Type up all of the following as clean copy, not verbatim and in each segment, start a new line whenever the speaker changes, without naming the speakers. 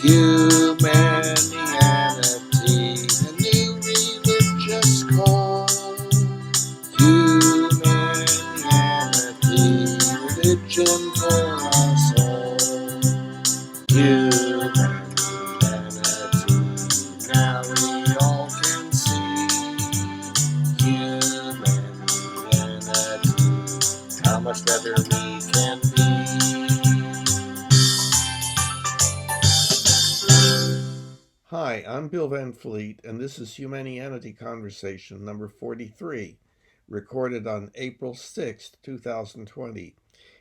Humanianity, a new religious call. Humanianity, religion for us all. Humanity, now we all can see. Humanity, how much better we can be.
Hi, I'm Bill Van Fleet, and this is Humanianity Conversation number 43, recorded on April 6th, 2020.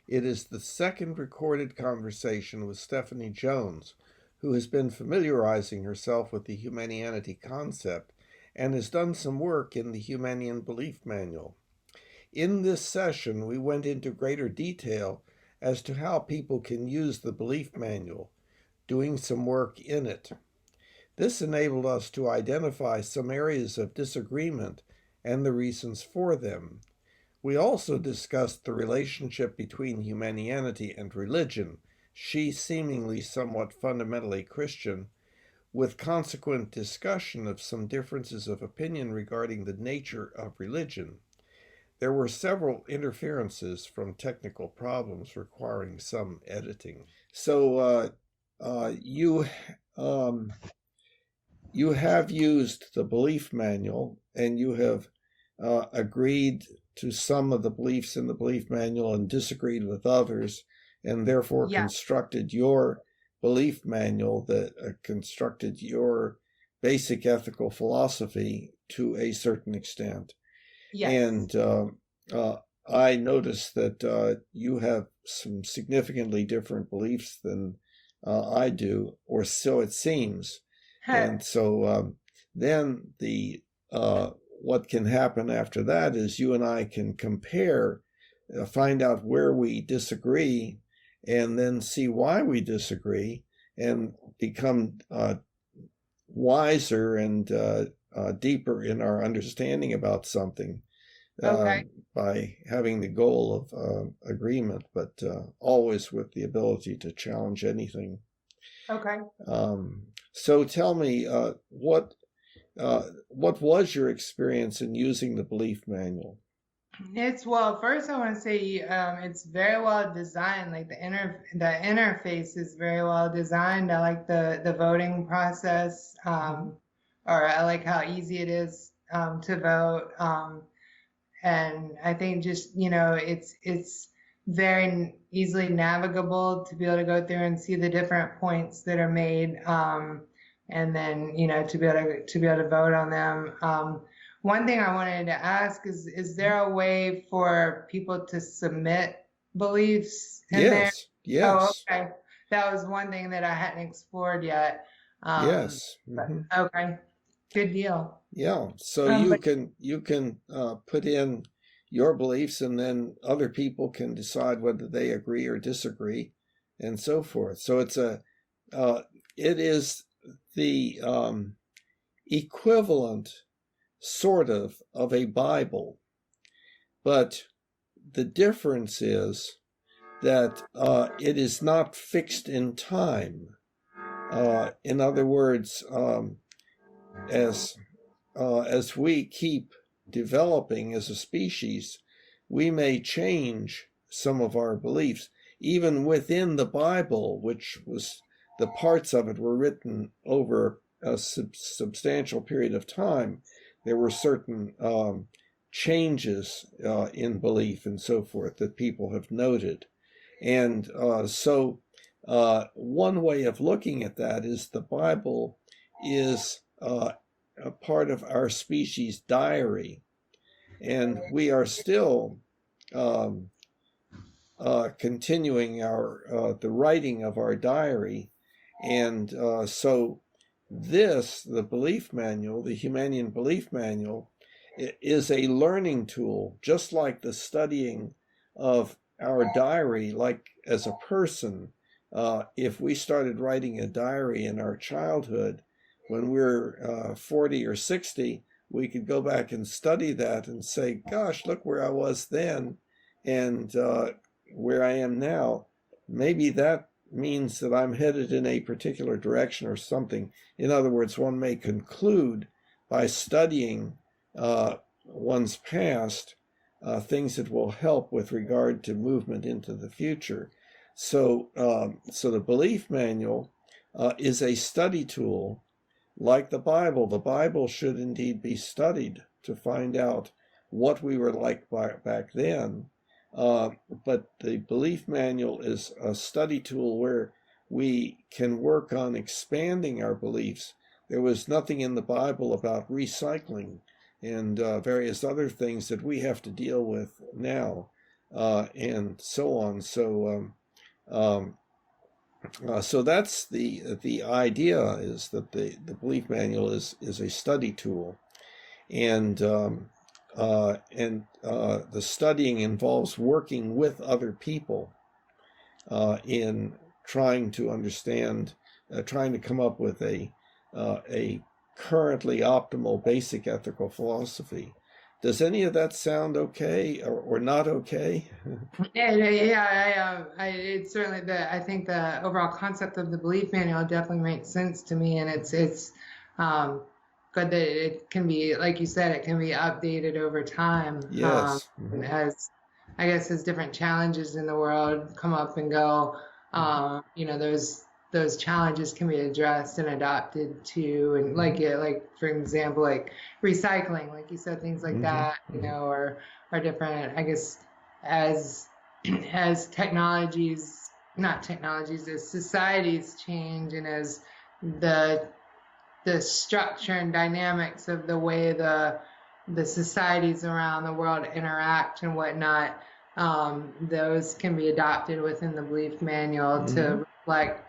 It is the second recorded conversation with Stephanie Jones, who has been familiarizing herself with the Humanianity concept and has done some work in the Humanian Belief Manual. In this session, we went into greater detail as to how people can use the Belief Manual, doing some work in it. This enabled us to identify some areas of disagreement and the reasons for them. We also discussed the relationship between humanity and religion, she seemingly somewhat fundamentally Christian, with consequent discussion of some differences of opinion regarding the nature of religion. There were several interferences from technical problems requiring some editing. So you have used the belief manual, and you have agreed to some of the beliefs in the belief manual and disagreed with others, and therefore constructed your belief manual that constructed your basic ethical philosophy to a certain extent. And I noticed that you have some significantly different beliefs than I do, or so it seems. And so then what can happen after that is you and I can compare, find out where we disagree, and then see why we disagree, and become wiser and deeper in our understanding about something by having the goal of agreement, but always with the ability to challenge anything. So tell me, what was your experience in using the belief manual?
First I want to say it's very well designed. Like the interface is very well designed. I like the voting process, or I like how easy it is to vote. And I think just, it's very easily navigable to be able to go through and see the different points that are made, and then, to be able to vote on them. One thing I wanted to ask is there a way for people to submit beliefs in there?
Yes.
Oh, okay. That was one thing that I hadn't explored yet.
Yes.
Okay. Good deal.
Yeah. So you can put in your beliefs, and then other people can decide whether they agree or disagree, and so forth. So it is the equivalent, sort of a Bible, but the difference is that it is not fixed in time. In other words, as we keep developing as a species, we may change some of our beliefs, even within the Bible, which was, the parts of it were written over a substantial period of time. There were certain changes in belief and so forth that people have noted. And so one way of looking at that is the Bible is a part of our species diary, and we are still continuing the writing of our diary. And so the belief manual, the Humanian Belief Manual, is a learning tool, just like the studying of our diary. Like as a person, if we started writing a diary in our childhood when we're 40 or 60, we could go back and study that and say, gosh, look where I was then and where I am now. Maybe that means that I'm headed in a particular direction or something. In other words, one may conclude by studying one's past things that will help with regard to movement into the future. So the belief manual is a study tool like the Bible. The Bible should indeed be studied to find out what we were like back then. But the belief manual is a study tool where we can work on expanding our beliefs. There was nothing in the Bible about recycling and various other things that we have to deal with now, and so on. So that's the idea, is that the belief manual is a study tool, and the studying involves working with other people in trying to understand, trying to come up with a currently optimal basic ethical philosophy. Does any of that sound okay or not okay?
It's certainly I think the overall concept of the belief manual definitely makes sense to me, and it's good that it can be, like you said, it can be updated over time.
Yes.
As I guess as different challenges in the world come up and go, those challenges can be addressed and adapted to, and like for example, like recycling, like you said, things like that, or different, I guess, as as societies change, and as the structure and dynamics of the way the societies around the world interact and whatnot, those can be adopted within the belief manual to reflect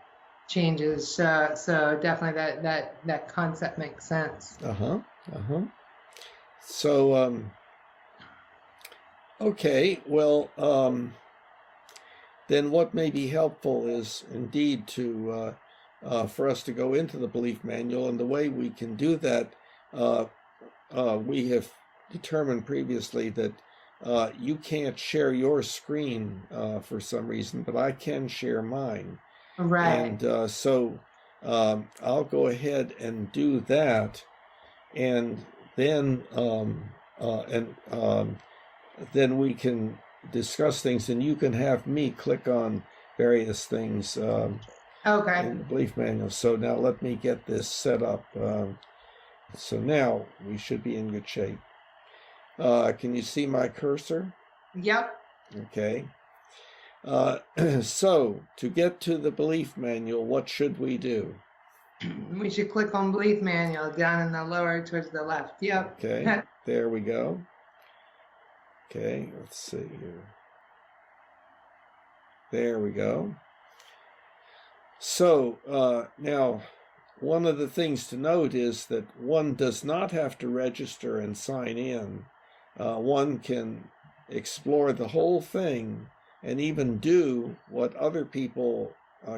changes. So definitely that concept makes sense.
So okay, well, then what may be helpful is indeed to for us to go into the belief manual, and the way we can do that, we have determined previously that you can't share your screen for some reason, but I can share mine.
Right.
And so I'll go ahead and do that, and then then we can discuss things, and you can have me click on various things
Okay.
in the belief manual. So now let me get this set up. So now we should be in good shape. Can you see my cursor?
Yep.
Okay. So to get to the belief manual, what should we do?
We should click on belief manual down in the lower towards the left. Yep.
Okay, there we go. Okay, let's see here. There we go. So now, one of the things to note is that one does not have to register and sign in. One can explore the whole thing and even do what other people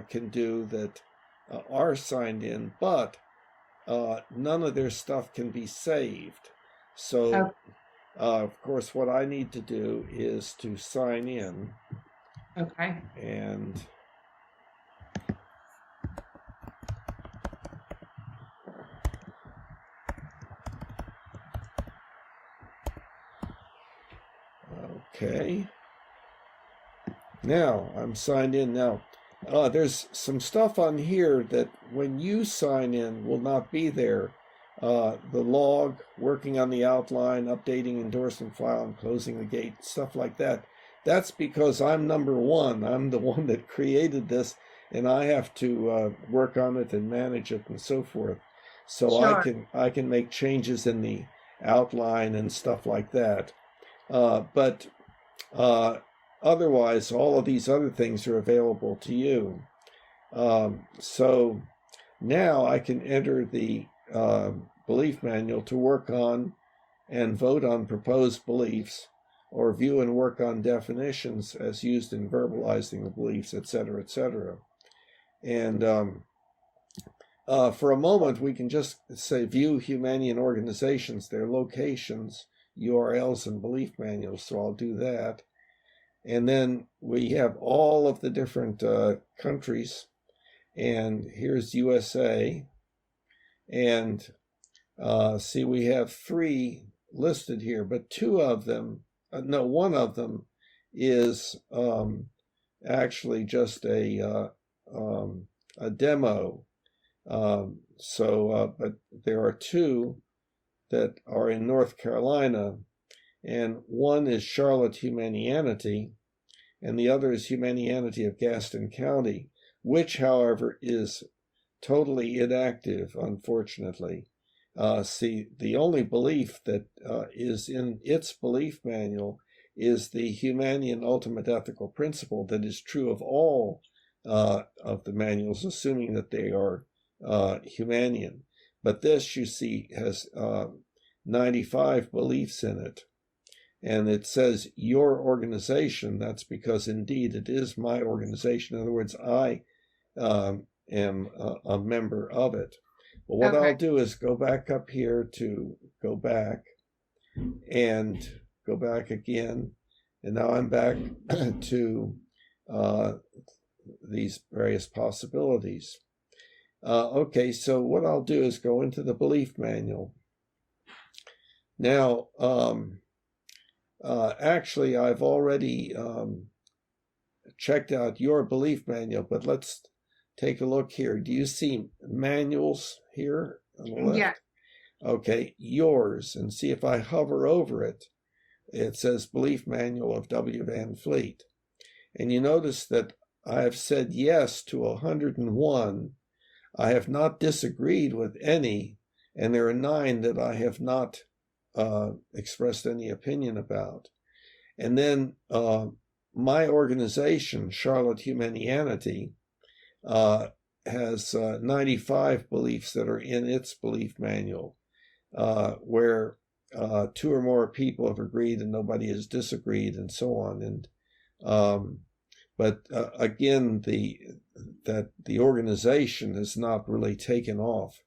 can do that are signed in, but none of their stuff can be saved. So, of course, what I need to do is to sign in.
Okay.
And okay. Now I'm signed in. Now there's some stuff on here that when you sign in will not be there. The log, working on the outline, updating endorsement file, and closing the gate, stuff like that. That's because I'm number one. I'm the one that created this, and I have to work on it and manage it and so forth. So
Sure.
I can make changes in the outline and stuff like that. But otherwise, all of these other things are available to you. So now I can enter the belief manual to work on and vote on proposed beliefs, or view and work on definitions as used in verbalizing the beliefs, etc., etc. And for a moment, we can just say view Humanian organizations, their locations, URLs, and belief manuals. So I'll do that. And then we have all of the different countries. And here's USA. And see, we have 3 listed here, but 2 of them, no, one of them is actually just a demo. But there are 2 that are in North Carolina, and one is Charlotte Humanianity, and the other is Humanianity of Gaston County, which, however, is totally inactive, unfortunately. See, the only belief that is in its belief manual is the Humanian ultimate ethical principle that is true of all of the manuals, assuming that they are Humanian. But this, you see, has 95 beliefs in it. And it says your organization. That's because indeed it is my organization. In other words, I am a member of it. But what I'll do is go back up here to go back and go back again. And now I'm back to these various possibilities. Okay, so what I'll do is go into the belief manual. Now, actually, I've already checked out your belief manual, but let's take a look here. Do you see manuals here on the left?
Yeah.
Okay, yours. And see if I hover over it, it says Belief Manual of W. Van Fleet. And you notice that I have said yes to 101. I have not disagreed with any, and there are 9 that I have not expressed any opinion about. And then my organization, Charlotte Humanianity, has 95 beliefs that are in its belief manual, where 2 or more people have agreed and nobody has disagreed, and so on. And but again, the organization has not really taken off.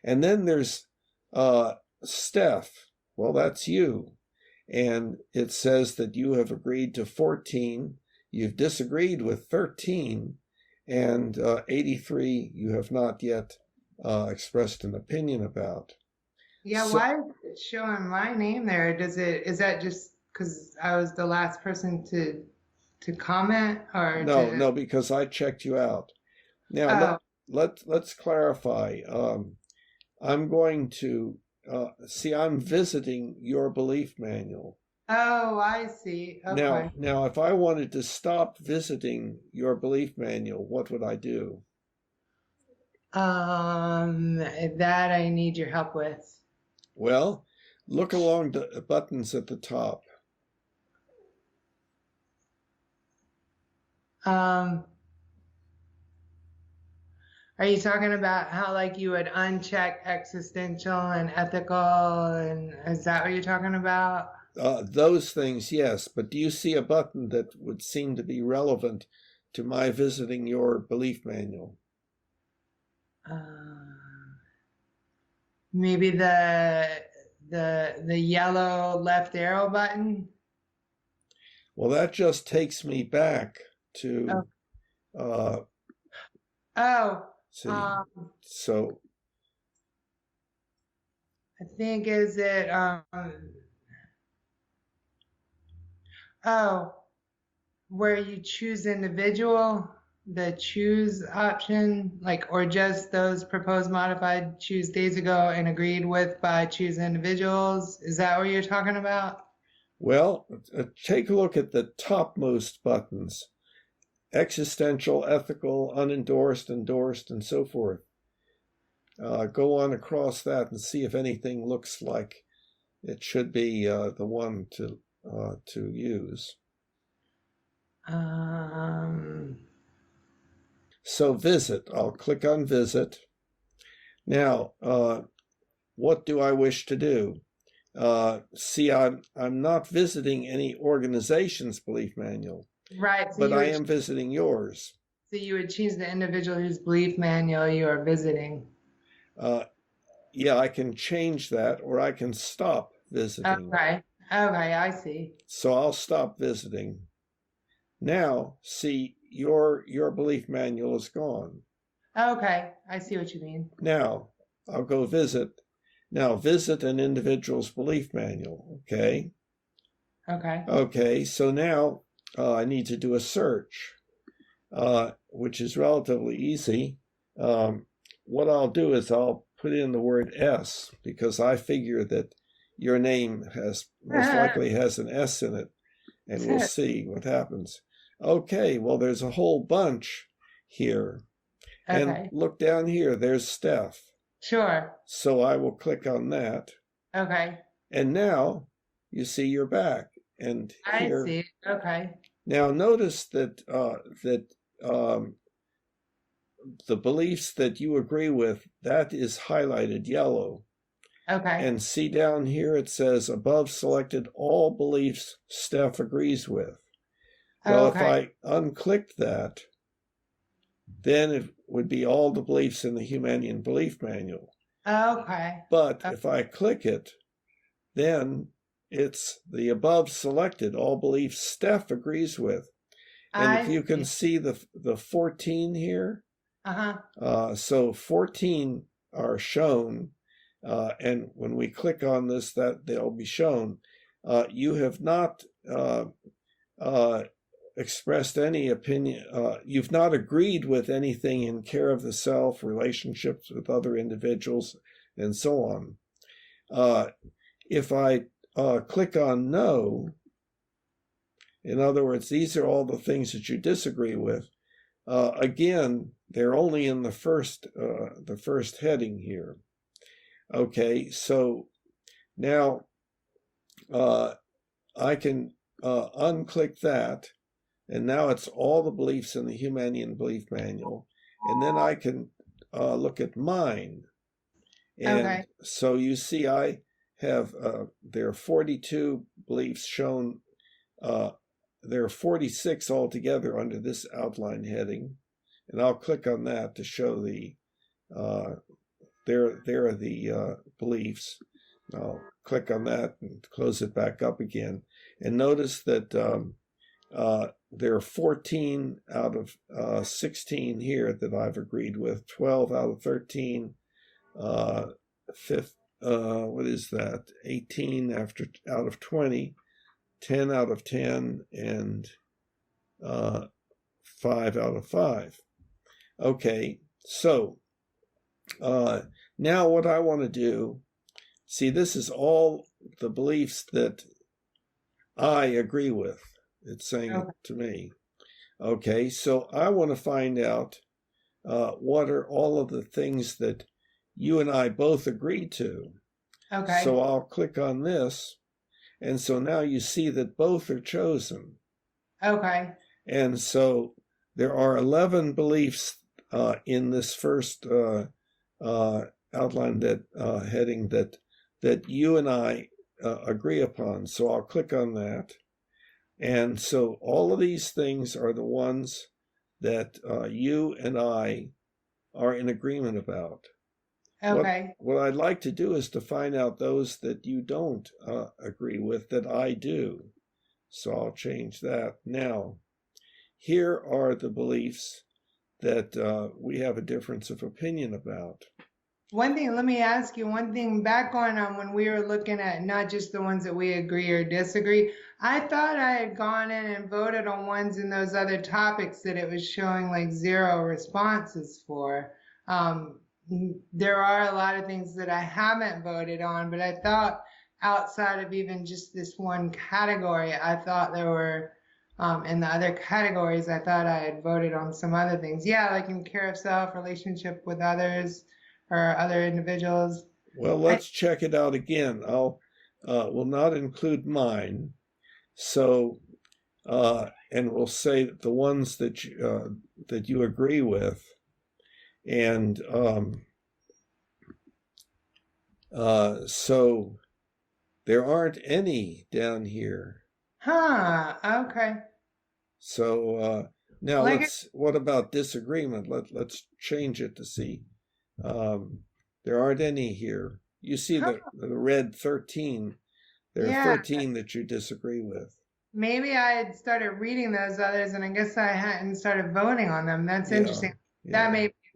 And then there's Steph. Well, that's you. And it says that you have agreed to 14, you've disagreed with 13, and 83 you have not yet expressed an opinion about.
Yeah,
So,
why is it showing my name there? Is that just because I was the last person to comment, or
no, because I checked you out. Now let's clarify. I'm going to see, I'm visiting your belief manual.
Oh, I see. Okay.
Now, if I wanted to stop visiting your belief manual, what would I do?
That I need your help with.
Well, look along the buttons at the top.
Are you talking about how like you would uncheck existential and ethical, and is that what you're talking about?
Those things, yes. But do you see a button that would seem to be relevant to my visiting your belief manual?
Maybe the yellow left arrow button.
Well, that just takes me back to see. So
I think is it where you choose individual, the choose option, like, or just those proposed modified choose days ago and agreed with by choose individuals. Is that what you're talking about?
Well, take a look at the topmost buttons: existential, ethical, unendorsed, endorsed, and so forth. Go on across that and see if anything looks like it should be the one to use. So visit. I'll click on visit. Now, what do I wish to do? See, I'm not visiting any organization's belief manual,
Right. So
but I am visiting yours.
So you would choose the individual whose belief manual you are visiting.
Yeah, I can change that, or I can stop visiting.
Okay, I see.
So I'll stop visiting. Now, see, your belief manual is gone.
Okay, I see what you mean.
Now, I'll go visit. Now, visit an individual's belief manual, okay?
Okay.
Okay, so now I need to do a search, which is relatively easy. What I'll do is I'll put in the word S, because I figure that your name most likely has an S in it, and we'll see what happens. Okay, well, there's a whole bunch here.
Okay.
And look down here, there's Steph.
Sure.
So I will click on that.
Okay.
And now you see you're back. And here,
I see. Okay.
now notice that the beliefs that you agree with, that is highlighted yellow.
Okay.
And see down here, it says above selected all beliefs Steph agrees with. Well, if I unclick that, then it would be all the beliefs in the Humanian Belief Manual.
Okay.
But if I click it, then it's the above selected, all beliefs Steph agrees with. And if you can see the 14 here, so 14 are shown, and when we click on this, that they'll be shown. You have not expressed any opinion. You've not agreed with anything in care of the self, relationships with other individuals, and so on. If I click on no, in other words, these are all the things that you disagree with. Again, they're only in the first heading here. Okay, so now I can unclick that, and now it's all the beliefs in the Humanian Belief Manual, and then I can look at mine. And so you see I have, there are 42 beliefs shown. There are 46 altogether under this outline heading, and I'll click on that to show the, there are the beliefs. I'll click on that and close it back up again. And notice that there are 14 out of 16 here that I've agreed with, 12 out of 13, what is that? 18 out of 20, 10 out of 10, and 5 out of 5. Okay, so now what I want to do, see, this is all the beliefs that I agree with. It's saying to me. Okay, so I want to find out what are all of the things that you and I both agreed to. Okay. So I'll click on this, and so now you see that both are chosen. Okay. And so there are 11 beliefs in this first outline, that heading that you and I agree upon. So I'll click on that. And so all of these things are the ones that you and I are in agreement about. Okay. What I'd like to do is to find out those that you don't agree with, that I do. So I'll change that. Now, here are the beliefs that we have a difference of opinion about.
One thing, let me ask you one thing back on when we were looking at not just the ones that we agree or disagree. I thought I had gone in and voted on ones in those other topics that it was showing like 0 responses for. There are a lot of things that I haven't voted on, but I thought outside of even just this one category, I thought there were, in the other categories, I thought I had voted on some other things. Yeah, like in care of self, relationship with others, or other individuals.
Well, let's check it out again. I'll will not include mine. So, and we'll say that the ones that you agree with, and so there aren't any down here.
Okay.
So now what about disagreement? Let's change it to see. There aren't any here. You see the red 13. There are 13 that you disagree with.
maybe I had started reading those others, and I guess I hadn't started voting on them. That's
Yeah,
interesting.
yeah.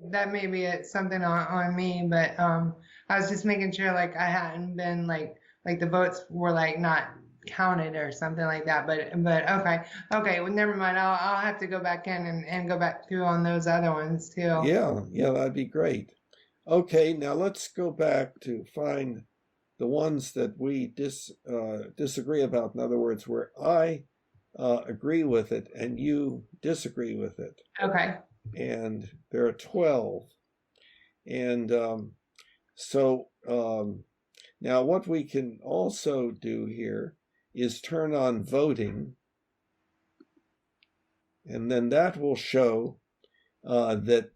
That may be it, something on me, but I was just making sure like I hadn't been like the votes were like not counted or something like that. But okay, well never mind. I'll have to go back in and go back through on those other ones too.
Yeah, that'd be great. Okay, now let's go back to find the ones that we disagree about. In other words, where I agree with it and you disagree with it.
Okay.
And there are 12. And now what we can also do here is turn on voting. And then that will show that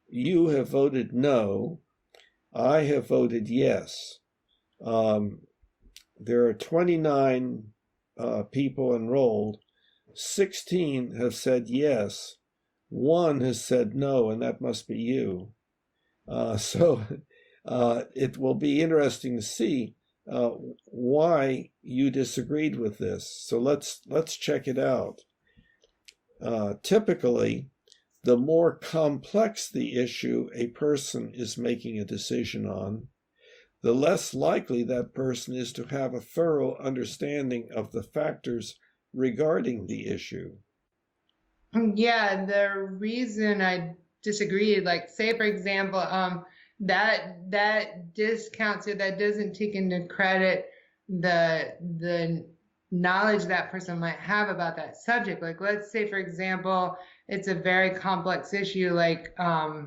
you have voted no. I have voted yes. There are 29 people enrolled. 16 have said yes. 1 has said no, and that must be you. So it will be interesting to see why you disagreed with this. So let's check it out. Typically, the more complex the issue a person is making a decision on, the less likely that person is to have a thorough understanding of the factors regarding the issue.
Yeah, the reason I disagreed, like say for example, that discounts it, that doesn't take into credit the knowledge that person might have about that subject. Like let's say for example, it's a very complex issue, like I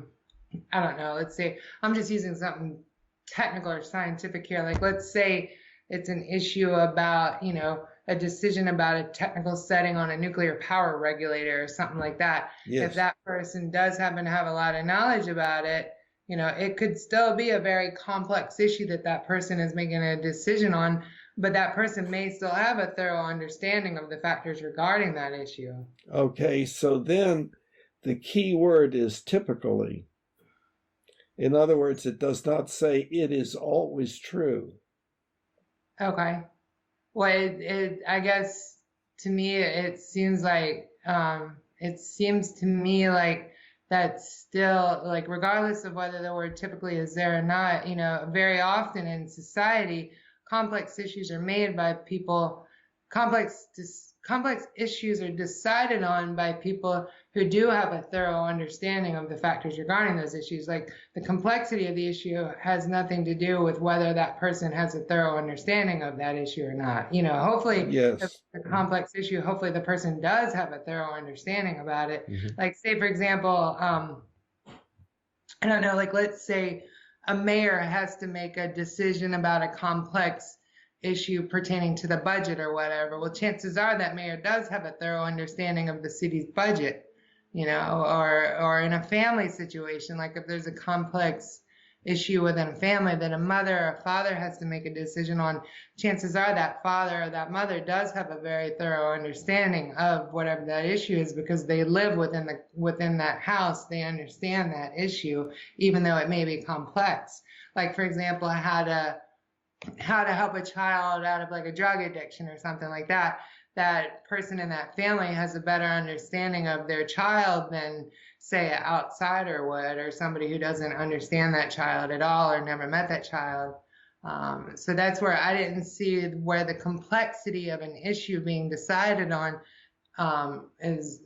don't know, let's say I'm just using something technical or scientific here. Like let's say it's an issue about, you know, a decision about a technical setting on a nuclear power regulator or something like that.
Yes.
If that person does happen to have a lot of knowledge about it, you know, it could still be a very complex issue that that person is making a decision on, but that person may still have a thorough understanding of the factors regarding that issue.
Okay, so then the key word is typically. In other words, it does not say it is always true.
Okay. Well, I guess to me, it seems like, that's still like, regardless of whether the word typically is there or not, you know, very often in society, complex issues are made by people, complex issues are decided on by people who do have a thorough understanding of the factors regarding those issues. Like the complexity of the issue has nothing to do with whether that person has a thorough understanding of that issue or not. You know, hopefully
Yes.
the complex issue, hopefully the person does have a thorough understanding about it.
Mhm.
Like say, for example, I don't know, like let's say a mayor has to make a decision about a complex issue pertaining to the budget or whatever. Well, chances are that mayor does have a thorough understanding of the city's budget, you know, or in a family situation, like if there's a complex issue within a family that a mother or a father has to make a decision on, chances are that father or that mother does have a very thorough understanding of whatever that issue is because they live within that house. They understand that issue, even though it may be complex. Like for example, how to help a child out of like a drug addiction or something like that. That person in that family has a better understanding of their child than say an outsider would, or somebody who doesn't understand that child at all or never met that child. So that's where I didn't see where the complexity of an issue being decided on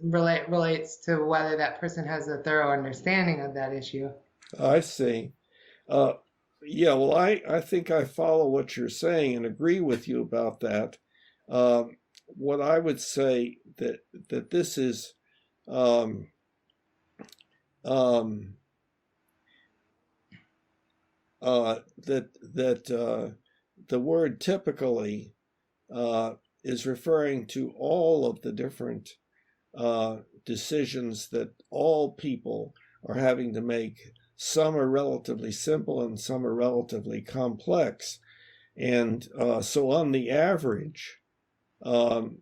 relates to whether that person has a thorough understanding of that issue.
I see. Yeah, well, I think I follow what you're saying and agree with you about that. What I would say that this is that the word typically is referring to all of the different decisions that all people are having to make. Some are relatively simple and some are relatively complex. And so on the average, we're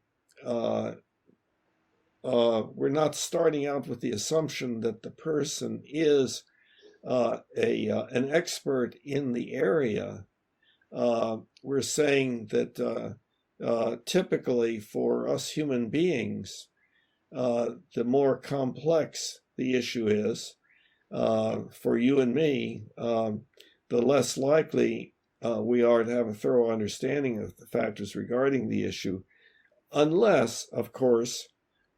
not starting out with the assumption that the person is an expert in the area. We're saying that typically for us human beings, the more complex the issue is, for you and me, the less likely we are to have a thorough understanding of the factors regarding the issue, unless, of course,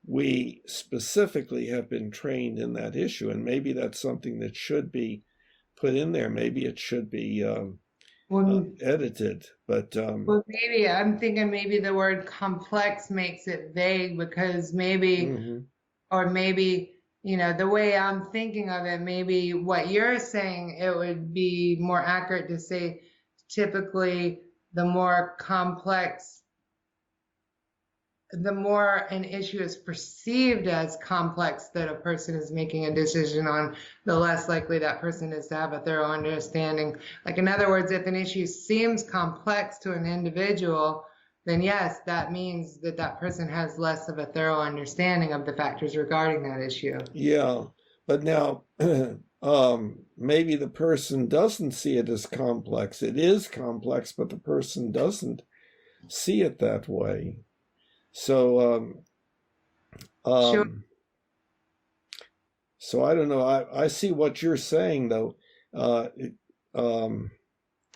we specifically have been trained in that issue. And maybe that's something that should be put in there. Maybe it should be edited. But
well, maybe I'm thinking maybe the word complex makes it vague, because maybe, or maybe, you know, the way I'm thinking of it, maybe what you're saying, it would be more accurate to say typically the more complex, the more an issue is perceived as complex that a person is making a decision on, the less likely that person is to have a thorough understanding. Like, in other words, if an issue seems complex to an individual, then yes, that means that that person has less of a thorough understanding of the factors regarding that issue.
Yeah, but now maybe the person doesn't see it as complex. It is complex, but the person doesn't see it that way. So,
Sure.
so I don't know. I see what you're saying, though.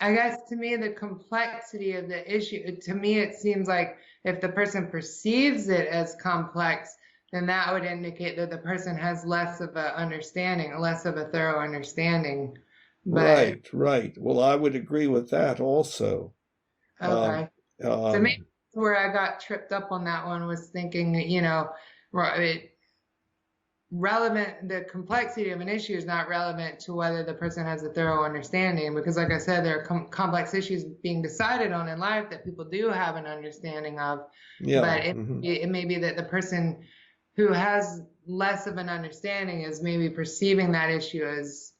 I guess to me, the complexity of the issue, to me, it seems like if the person perceives it as complex, then that would indicate that the person has less of a understanding, less of a thorough understanding. But
Right. Well, I would agree with that also.
okay. So
Um,
maybe where I got tripped up on that one was thinking that, you know, the complexity of an issue is not relevant to whether the person has a thorough understanding, because like I said, there are complex issues being decided on in life that people do have an understanding of.
yeah.
But it may be that the person who has less of an understanding is maybe perceiving that issue as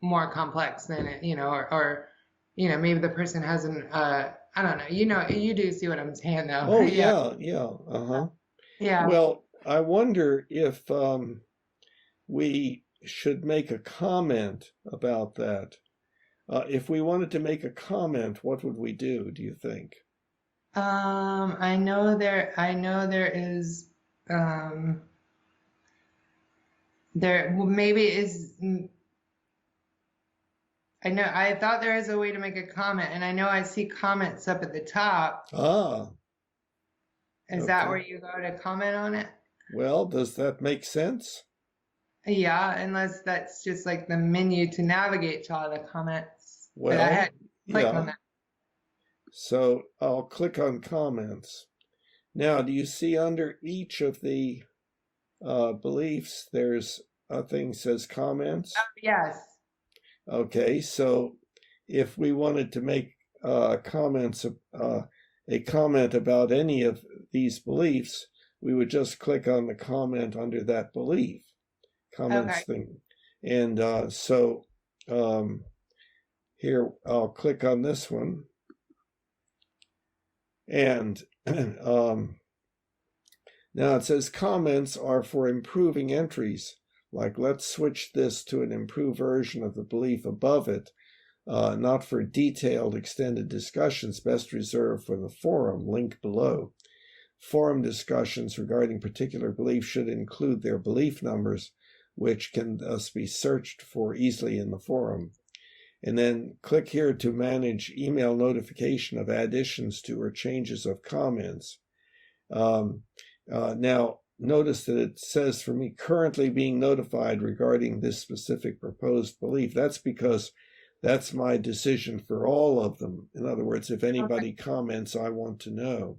more complex than it, you know, or you know, maybe the person hasn't, I don't know, you know, you do see what I'm saying though.
Oh,
Yeah.
yeah.
Yeah.
Well, I wonder if we should make a comment about that. If we wanted to make a comment, what would we do you think?
I know there is, there well, maybe is, I thought there is a way to make a comment, and I know I see comments up at the top.
Ah,
Is that where you go to comment on it?
well, does that make sense?
Yeah, unless that's just like the menu to navigate to all the comments. But I
Well,
had clicked on
yeah.
that.
So I'll click on comments. Now, do you see under each of the beliefs, there's a thing that says comments?
Oh, yes.
Okay, so if we wanted to make a comment about any of these beliefs, we would just click on the comment under that belief, comments thing. And so here I'll click on this one. And now it says comments are for improving entries. Like, let's switch this to an improved version of the belief above it, not for detailed extended discussions, best reserved for the forum, link below. Forum discussions regarding particular beliefs should include their belief numbers, which can thus be searched for easily in the forum. And then click here to manage email notification of additions to or changes of comments. Now, notice that it says for me currently being notified regarding this specific proposed belief. That's because that's my decision for all of them. In other words, if anybody comments, I want to know.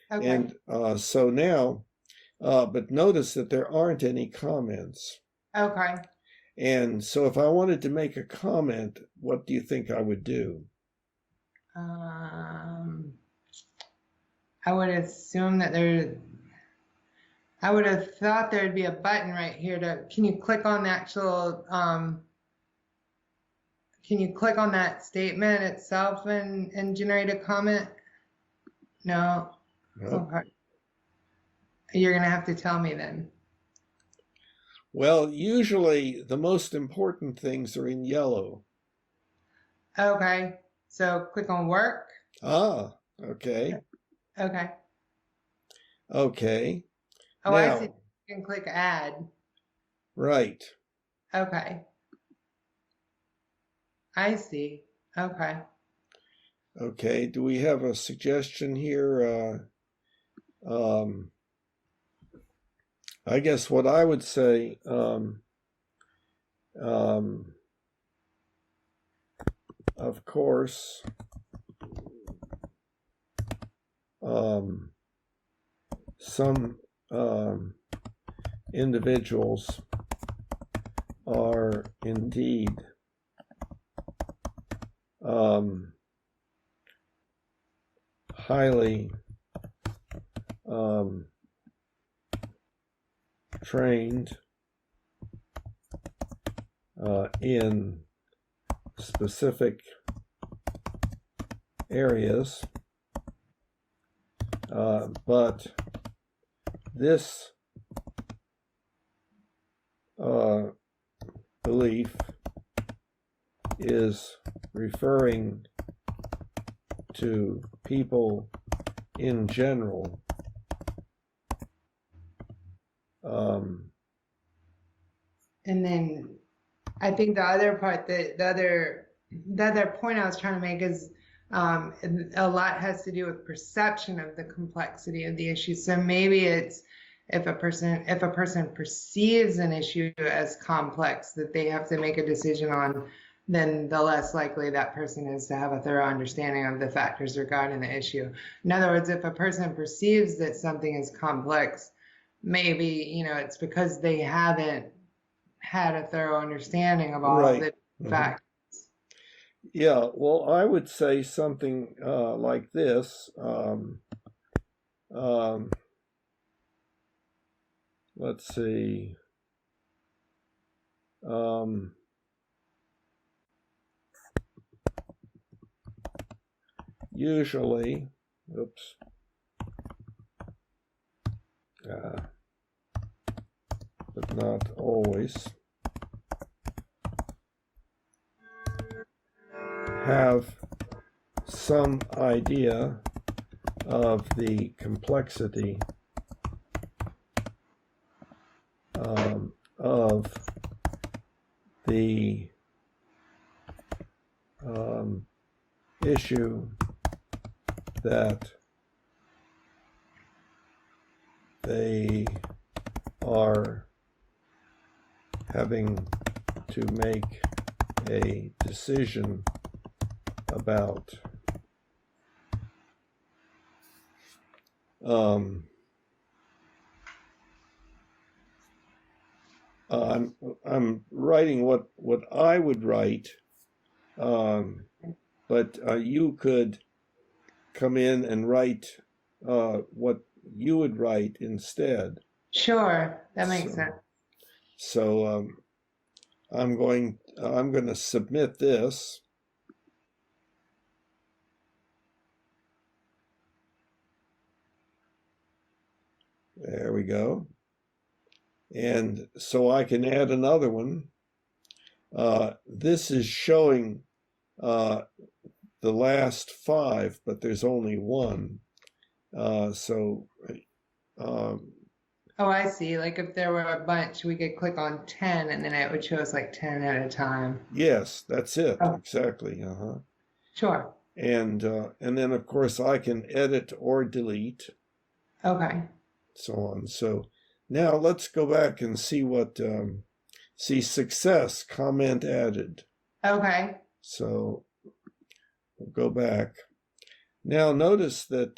And so now, but notice that there aren't any comments.
Okay.
And so if I wanted to make a comment, what do you think I would do?
I would assume that I would have thought there'd be a button right here can you click on the actual, can you click on that statement itself and generate a comment? No.
Nope.
Okay. You're going to have to tell me then.
Well, usually the most important things are in yellow.
Okay. So click on work.
Ah, okay.
Okay.
Okay.
Oh, I see.
Now,
You can click add.
right.
Okay. I see. Okay.
Okay. Do we have a suggestion here? I guess what I would say, of course, some individuals are indeed highly trained in specific areas, but this belief is referring to people in general.
And then I think the other part that the other point I was trying to make is a lot has to do with perception of the complexity of the issue. So maybe it's if a person perceives an issue as complex that they have to make a decision on, then the less likely that person is to have a thorough understanding of the factors regarding the issue. In other words, if a person perceives that something is complex, maybe, it's because they haven't had a thorough understanding of all of
Right.
the factors.
Yeah, well, I would say something like this. Let's see. Usually, oops. But not always, have some idea of the complexity of the issue that they are having to make a decision about. I'm writing what I would write, but you could come in and write what you would write instead.
Sure, that makes sense.
So I'm going to submit this. There we go. And so I can add another one. This is showing the last 5, but there's only one.
Oh, I see. Like if there were a bunch, we could click on 10 and then it would show us like 10 at a time.
Yes, that's it.
Oh.
Exactly.
Sure.
And then of course I can edit or delete.
Okay.
So on. So now let's go back and see what see success, comment added.
Okay.
So we'll go back. Now notice that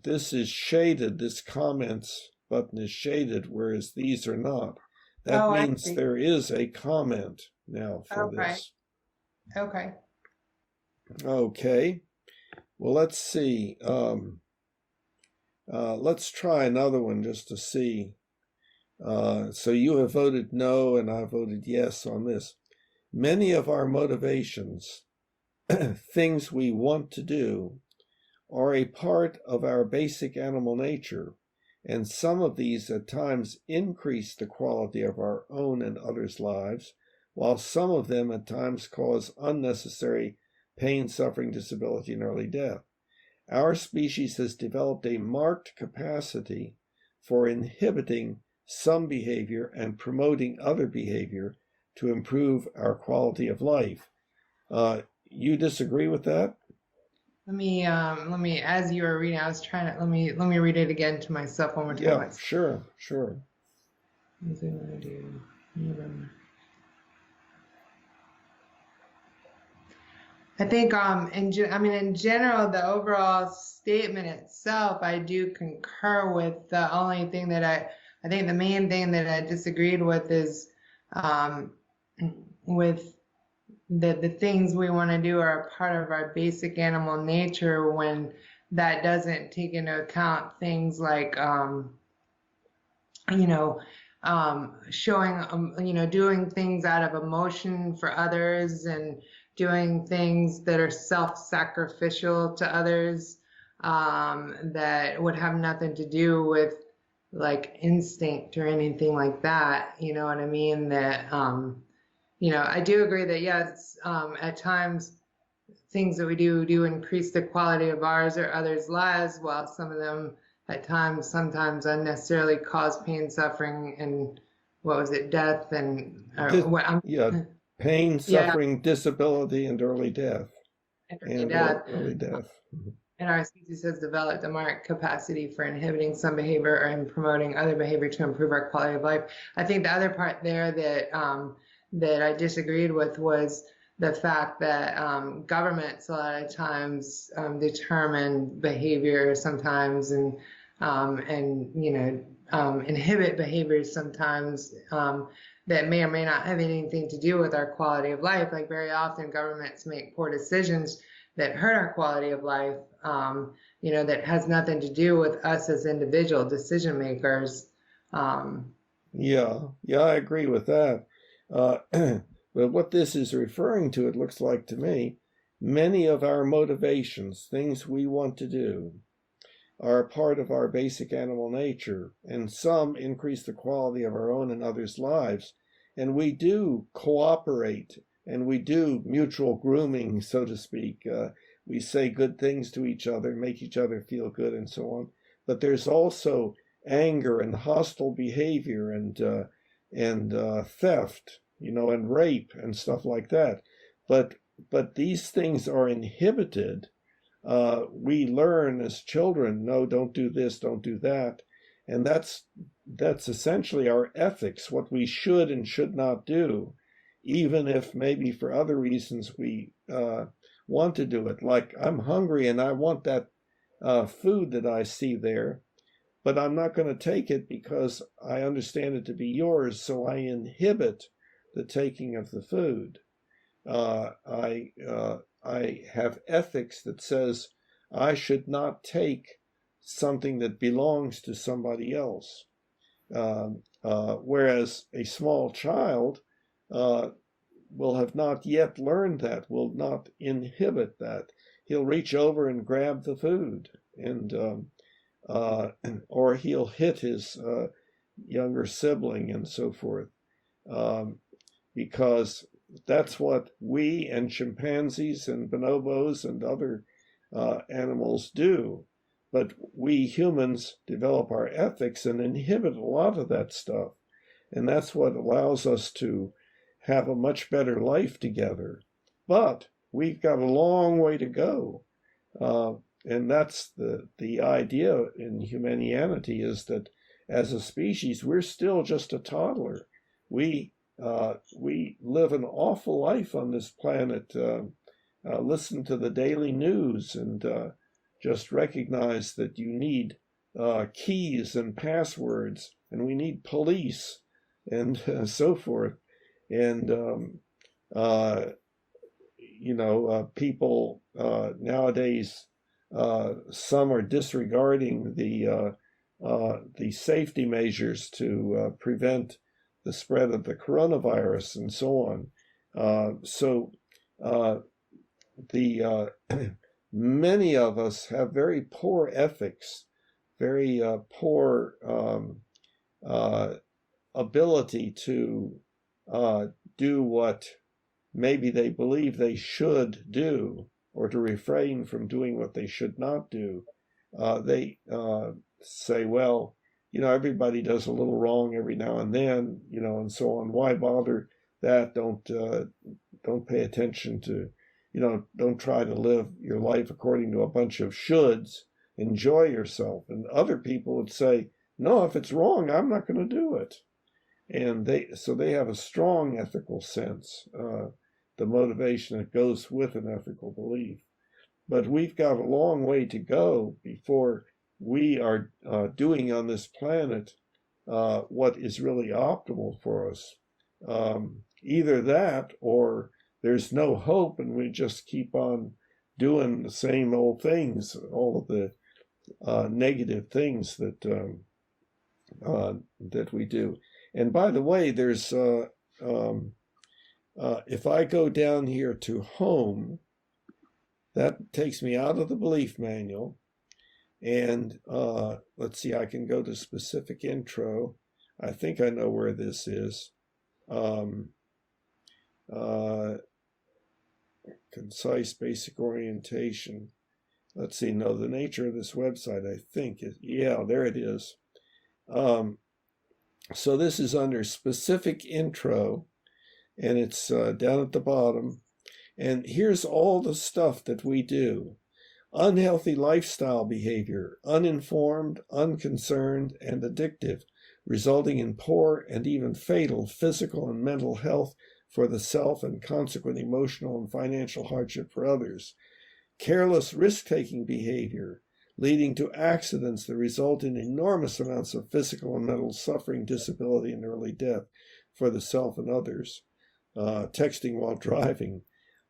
this is shaded, this comments button is shaded, whereas these are not. That means there is a comment now for this.
Okay.
Okay. Well, let's see. Let's try another one just to see. So you have voted no and I voted yes on this. Many of our motivations, things we want to do, are a part of our basic animal nature, and some of these at times increase the quality of our own and others' lives, while some of them at times cause unnecessary pain, suffering, disability, and early death. our species has developed a marked capacity for inhibiting some behavior and promoting other behavior to improve our quality of life. You disagree with that?
Let me, as you were reading, I was trying to, let me read it again to myself one more time.
Yeah, sure.
I think, in general, the overall statement itself, I do concur with. The only thing that I think the main thing that I disagreed with is, with the things we want to do are a part of our basic animal nature, when that doesn't take into account things like, showing, doing things out of emotion for others, and doing things that are self-sacrificial to others, that would have nothing to do with like instinct or anything like that. You know what I mean? That, I do agree that, yes, at times things that we do increase the quality of ours or others' lives, while some of them at times, sometimes unnecessarily cause pain, suffering, and death, and
Pain,
yeah,
suffering, disability, and early death. Early death.
And our species has developed a marked capacity for inhibiting some behavior and promoting other behavior to improve our quality of life. I think the other part there that I disagreed with was the fact that governments a lot of times determine behavior sometimes, and inhibit behaviors sometimes that may or may not have anything to do with our quality of life. Like, very often governments make poor decisions that hurt our quality of life, that has nothing to do with us as individual decision makers.
Yeah, I agree with that. But what this is referring to, it looks like to me, many of our motivations, things we want to do, are a part of our basic animal nature, and some increase the quality of our own and others' lives. And we do cooperate, and we do mutual grooming, so to speak. We say good things to each other, make each other feel good, and so on. But there's also anger and hostile behavior and theft, and rape and stuff like that. But these things are inhibited. We learn as children, no, don't do this, don't do that. And that's essentially our ethics, what we should and should not do, even if maybe for other reasons we want to do it. Like, I'm hungry and I want that food that I see there, but I'm not going to take it because I understand it to be yours, so I inhibit the taking of the food. I have ethics that says I should not take something that belongs to somebody else. Whereas a small child will have not yet learned that, will not inhibit that. He'll reach over and grab the food, and or he'll hit his younger sibling and so forth, because that's what we and chimpanzees and bonobos and other animals do. But we humans develop our ethics and inhibit a lot of that stuff. And that's what allows us to have a much better life together. But we've got a long way to go. And that's the idea in Humanianity, is that as a species, we're still just a toddler. We live an awful life on this planet. Listen to the daily news and just recognize that you need keys and passwords, and we need police and so forth. And people nowadays, some are disregarding the safety measures to prevent the spread of the coronavirus and so on. Many of us have very poor ethics, very poor ability to do what maybe they believe they should do. or to refrain from doing what they should not do, they say, well, everybody does a little wrong every now and then, and so on. Why bother that? Don't pay attention to, don't try to live your life according to a bunch of shoulds. Enjoy yourself. And other people would say, no, if it's wrong, I'm not going to do it. And they have a strong ethical sense, the motivation that goes with an ethical belief. But we've got a long way to go before we are doing on this planet what is really optimal for us. Either that, or there's no hope, and we just keep on doing the same old things, all of the negative things that we do. And by the way, there's if I go down here to home, that takes me out of the belief manual. And let's see, I can go to specific intro. I think I know where this is. Concise basic orientation. Let's see, no, the nature of this website, I think, there it is. So this is under specific intro, and it's down at the bottom. And here's all the stuff that we do. Unhealthy lifestyle behavior, uninformed, unconcerned, and addictive, resulting in poor and even fatal physical and mental health for the self and consequent emotional and financial hardship for others. Careless risk-taking behavior, leading to accidents that result in enormous amounts of physical and mental suffering, disability, and early death for the self and others. Texting while driving.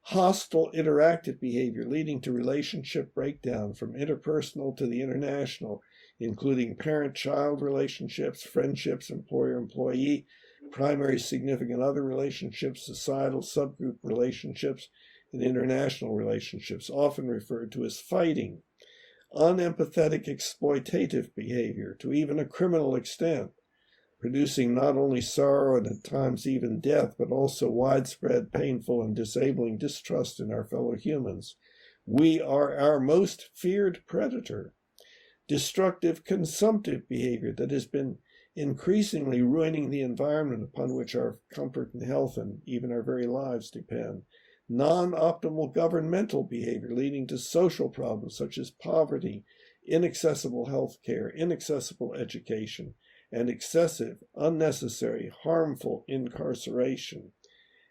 Hostile interactive behavior leading to relationship breakdown from interpersonal to the international, including parent-child relationships, friendships, employer-employee, primary significant other relationships, societal subgroup relationships, and international relationships, often referred to as fighting. Unempathetic exploitative behavior to even a criminal extent, producing not only sorrow and at times even death, but also widespread, painful, and disabling distrust in our fellow humans. We are our most feared predator. Destructive consumptive behavior that has been increasingly ruining the environment upon which our comfort and health and even our very lives depend. Non-optimal governmental behavior leading to social problems such as poverty, inaccessible health care, inaccessible education, and excessive, unnecessary, harmful incarceration.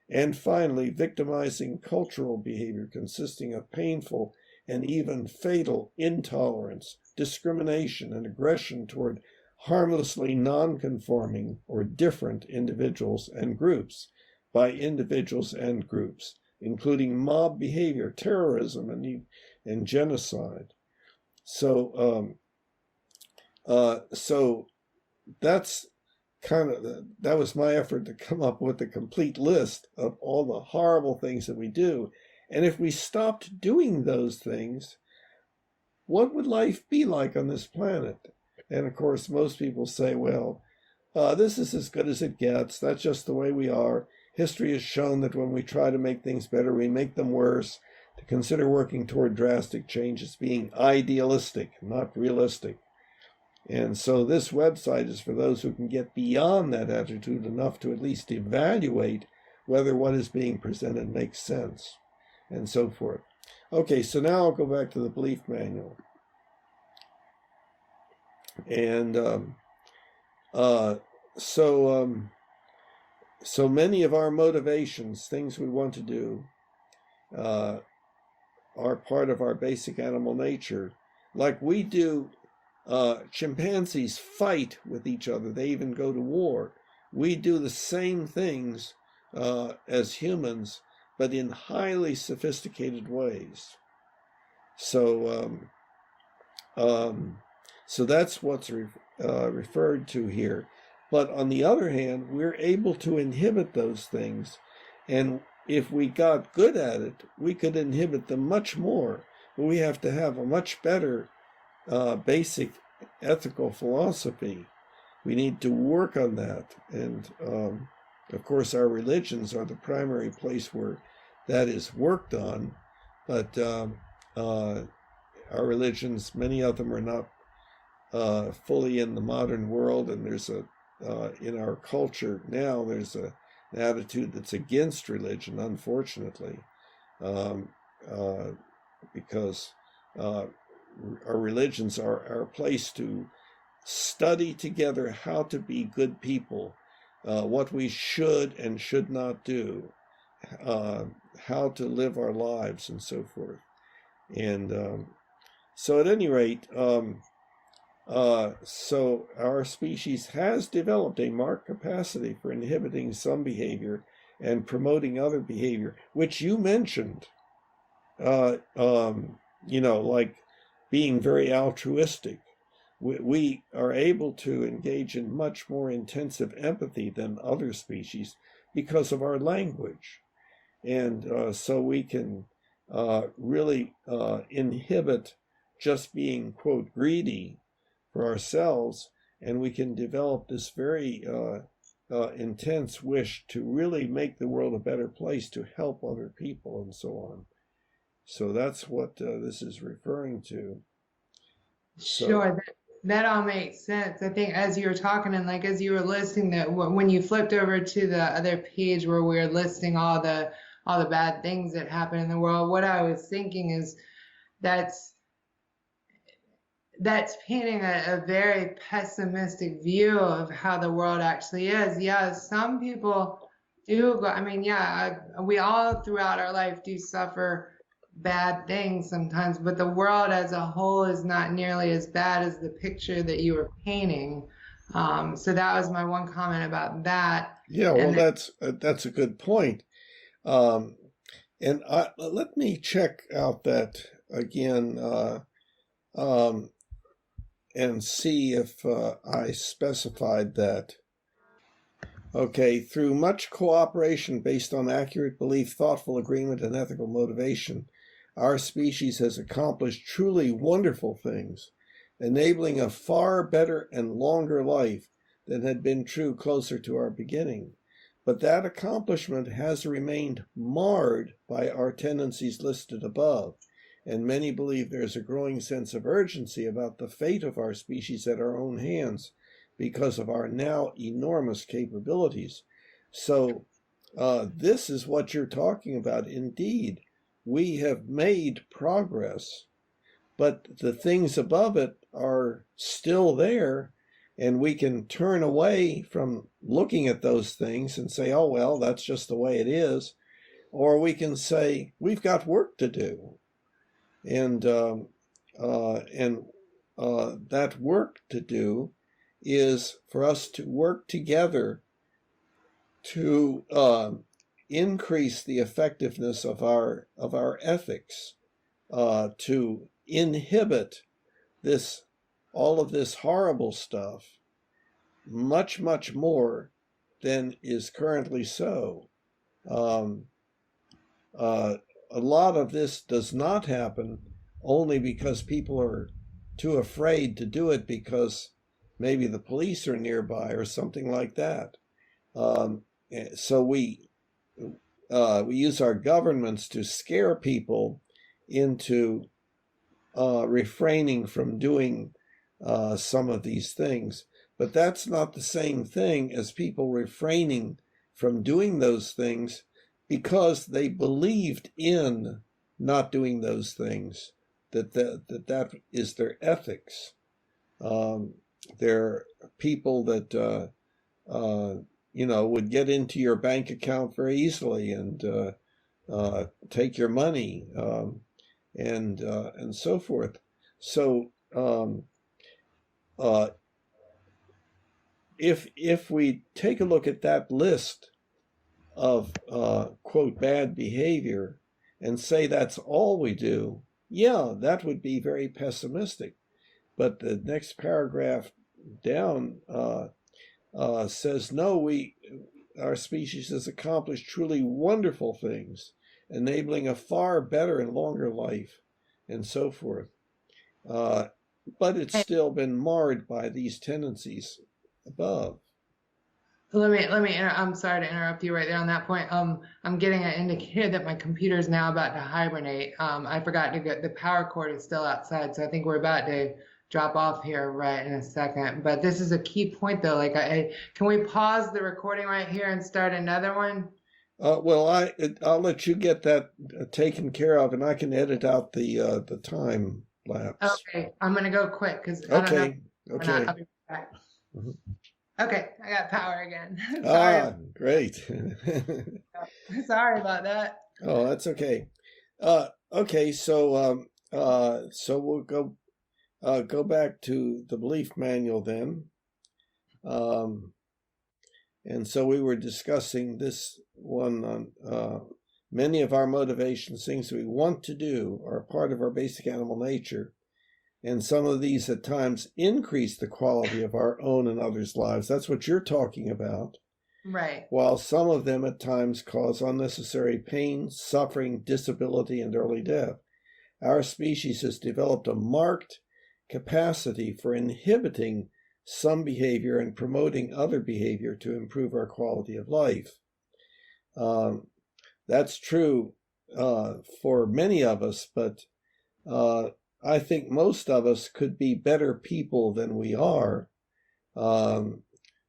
And finally, victimizing cultural behavior consisting of painful and even fatal intolerance, discrimination, and aggression toward harmlessly non-conforming or different individuals and groups by individuals and groups, including mob behavior, terrorism, and genocide. So that's that was my effort to come up with a complete list of all the horrible things that we do. And if we stopped doing those things, what would life be like on this planet? And of course, most people say, well, this is as good as it gets. That's just the way we are. History has shown that when we try to make things better, we make them worse. To consider working toward drastic change as being idealistic, not realistic. And so this website is for those who can get beyond that attitude enough to at least evaluate whether what is being presented makes sense, and so forth. Okay, so now I'll go back to the belief manual. And so many of our motivations, things we want to do, are part of our basic animal nature. Like we do, chimpanzees fight with each other. They even go to war. We do the same things as humans, but in highly sophisticated ways. So that's what's referred to here. But on the other hand, we're able to inhibit those things. And if we got good at it, we could inhibit them much more. But we have to have a much better basic ethical philosophy. We need to work on that. And of course, our religions are the primary place where that is worked on. but our religions, many of them are not fully in the modern world, and there's in our culture now, there's an attitude that's against religion, unfortunately, um, because our religions are a place to study together how to be good people, what we should and should not do, how to live our lives, and so forth. And so, at any rate, so our species has developed a marked capacity for inhibiting some behavior and promoting other behavior, which you mentioned, like being very altruistic. We are able to engage in much more intensive empathy than other species because of our language. And so we can really inhibit just being, quote, greedy for ourselves, and we can develop this very intense wish to really make the world a better place, to help other people, and so on. So that's what this is referring to.
Sure, that all makes sense. I think as you were talking and like as you were listing that when you flipped over to the other page where we were listing all the bad things that happen in the world, what I was thinking is that's painting a very pessimistic view of how the world actually is. Yeah, some people do. I mean, yeah, we all throughout our life do suffer bad things sometimes, but the world as a whole is not nearly as bad as the picture that you were painting. So that was my one comment about that.
Yeah, well,
And then,
that's a good point. Um, and let me check out that again and see if I specified that. Okay, through much cooperation based on accurate belief, thoughtful agreement, and ethical motivation, our species has accomplished truly wonderful things, enabling a far better and longer life than had been true closer to our beginning. But that accomplishment has remained marred by our tendencies listed above, and many believe there is a growing sense of urgency about the fate of our species at our own hands, because of our now enormous capabilities. So this is what you're talking about. Indeed, we have made progress, but the things above it are still there, and we can turn away from looking at those things and say, oh, well, that's just the way it is. Or we can say, we've got work to do. And that work to do is for us to work together to increase the effectiveness of our ethics, to inhibit all of this horrible stuff much more than is currently so. A lot of this does not happen only because people are too afraid to do it because maybe the police are nearby or something like that. So we use our governments to scare people into refraining from doing some of these things. But that's not the same thing as people refraining from doing those things because they believed in not doing those things, that is their ethics. They're people that would get into your bank account very easily and take your money, and so forth. So if we take a look at that list of quote bad behavior and say that's all we do, yeah, that would be very pessimistic. But the next paragraph down says, no, our species has accomplished truly wonderful things, enabling a far better and longer life, and so forth. But it's still been marred by these tendencies above.
I'm sorry to interrupt you right there on that point. I'm getting an indicator that my computer is now about to hibernate. I forgot to get the power cord is still outside, so I think we're about to drop off here right in a second. But this is a key point though. Like, can we pause the recording right here and start another one?
Well, I'll let you get that taken care of, and I can edit out the time lapse.
Okay, I'm gonna go quick because I don't know if
Okay.
we're not.
Okay.
I'll be back.
Mhm.
Okay, I got power again.
Ah, great.
Sorry about that.
Oh, that's okay. Okay, so we'll go back to the belief manual then. And so we were discussing this one on many of our motivations, things we want to do, are part of our basic animal nature. And some of these at times increase the quality of our own and others' lives. That's what you're talking about.
Right.
While some of them at times cause unnecessary pain, suffering, disability, and early death. Our species has developed a marked capacity for inhibiting some behavior and promoting other behavior to improve our quality of life. That's true for many of us, but I think most of us could be better people than we are, and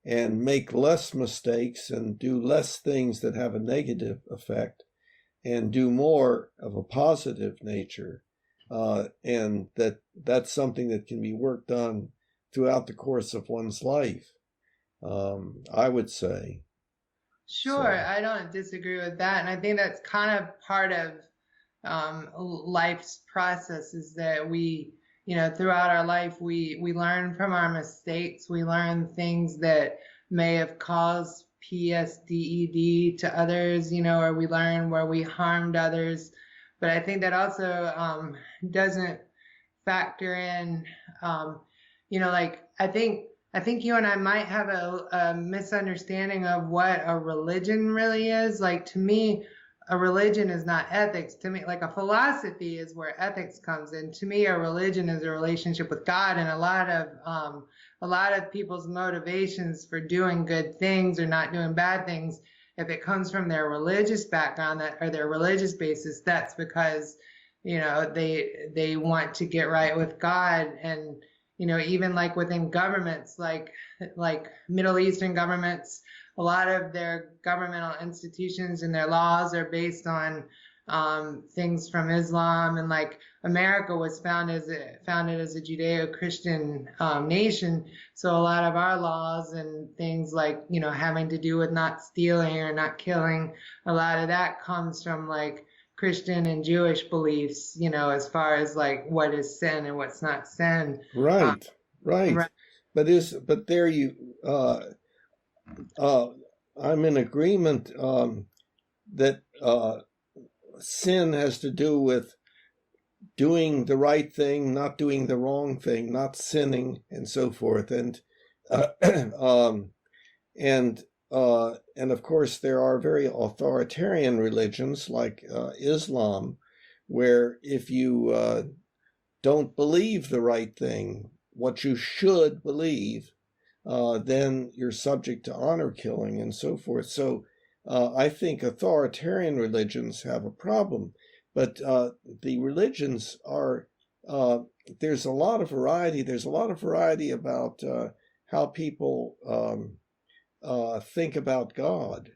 make less mistakes and do less things that have a negative effect and do more of a positive nature. And that's something that can be worked on throughout the course of one's life, I would say.
Sure,
So,
I don't disagree with that. And I think that's kind of part of life's process is that throughout our life, we learn from our mistakes. We learn things that may have caused PSDED to others, or we learn where we harmed others. But I think that also doesn't factor in, like I think you and I might have a misunderstanding of what a religion really is. Like to me, a religion is not ethics. To me, like a philosophy is where ethics comes in. To me, a religion is a relationship with God, and a lot of people's motivations for doing good things or not doing bad things, if it comes from their religious background or their religious basis, that's because they want to get right with God. And even like within governments, like Middle Eastern governments, a lot of their governmental institutions and their laws are based on things from Islam. And like America was founded as a Judeo-Christian nation, so a lot of our laws and things like having to do with not stealing or not killing, a lot of that comes from like Christian and Jewish beliefs, as far as like what is sin and what's not sin.
right.
Right.
But there you, I'm in agreement that sin has to do with doing the right thing, not doing the wrong thing, not sinning, and so forth. And and of course there are very authoritarian religions like Islam, where if you don't believe the right thing, what you should believe, then you're subject to honor killing and so forth. So I think authoritarian religions have a problem, but the religions are, there's a lot of variety. There's a lot of variety about how people think about God.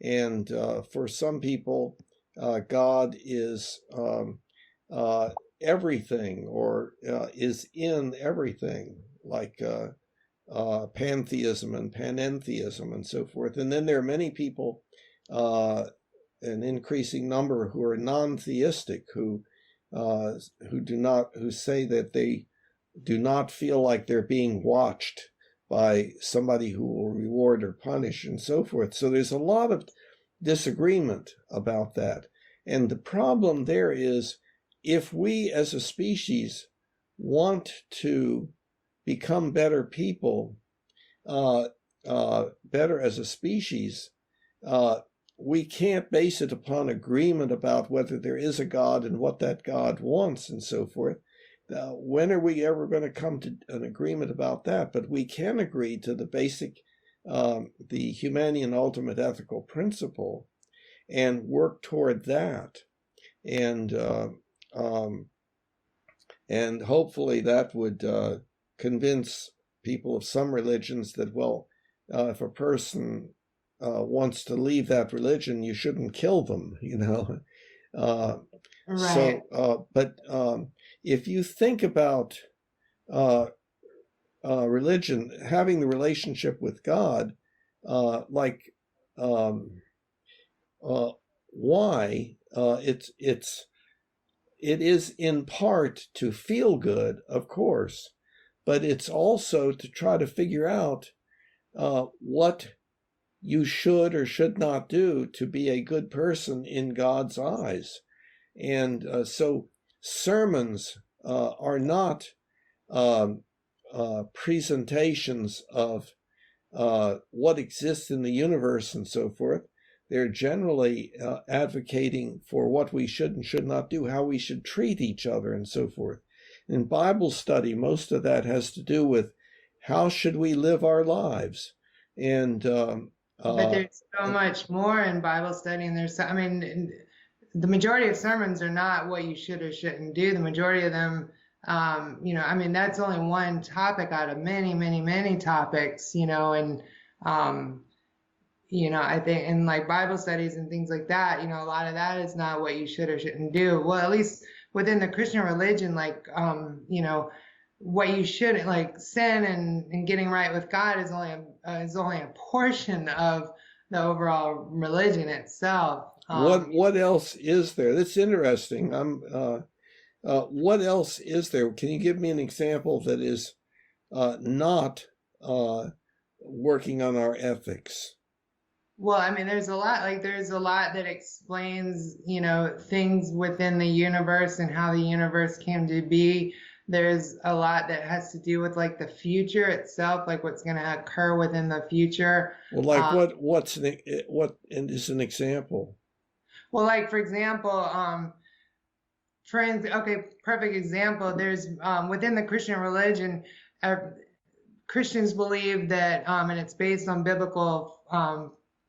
And for some people, God is everything, or is in everything, like pantheism and panentheism and so forth. And then there are many people, an increasing number, who are non-theistic, who say that they do not feel like they're being watched by somebody who will reward or punish and so forth. So there's a lot of disagreement about that. And the problem there is, if we as a species want to become better people, better as a species, we can't base it upon agreement about whether there is a God and what that God wants and so forth. When are we ever going to come to an agreement about that? But we can agree to the basic the Humanian ultimate ethical principle and work toward that, and hopefully that would convince people of some religions that, well, if a person wants to leave that religion, you shouldn't kill them,
Right.
But if you think about religion having the relationship with God, why it is in part to feel good, of course, but it's also to try to figure out what you should or should not do to be a good person in God's eyes. And so sermons are not presentations of what exists in the universe and so forth. They're generally advocating for what we should and should not do, how we should treat each other and so forth. In Bible study, most of that has to do with how should we live our lives. And
But there's so much more in Bible study, and the majority of sermons are not what you should or shouldn't do. The majority of them, that's only one topic out of many, many, many topics, and I think in like Bible studies and things like that, a lot of that is not what you should or shouldn't do. Well, at least within the Christian religion, what you shouldn't, like sin and getting right with God is only a portion of the overall religion itself.
What else is there? That's interesting. What else is there? Can you give me an example that is not working on our ethics?
Well, there's a lot that explains, things within the universe and how the universe came to be. There's a lot that has to do with like the future itself, like what's going to occur within the future.
Well, like what is an example?
Well, like for example, perfect example. There's within the Christian religion, Christians believe that, and it's based on biblical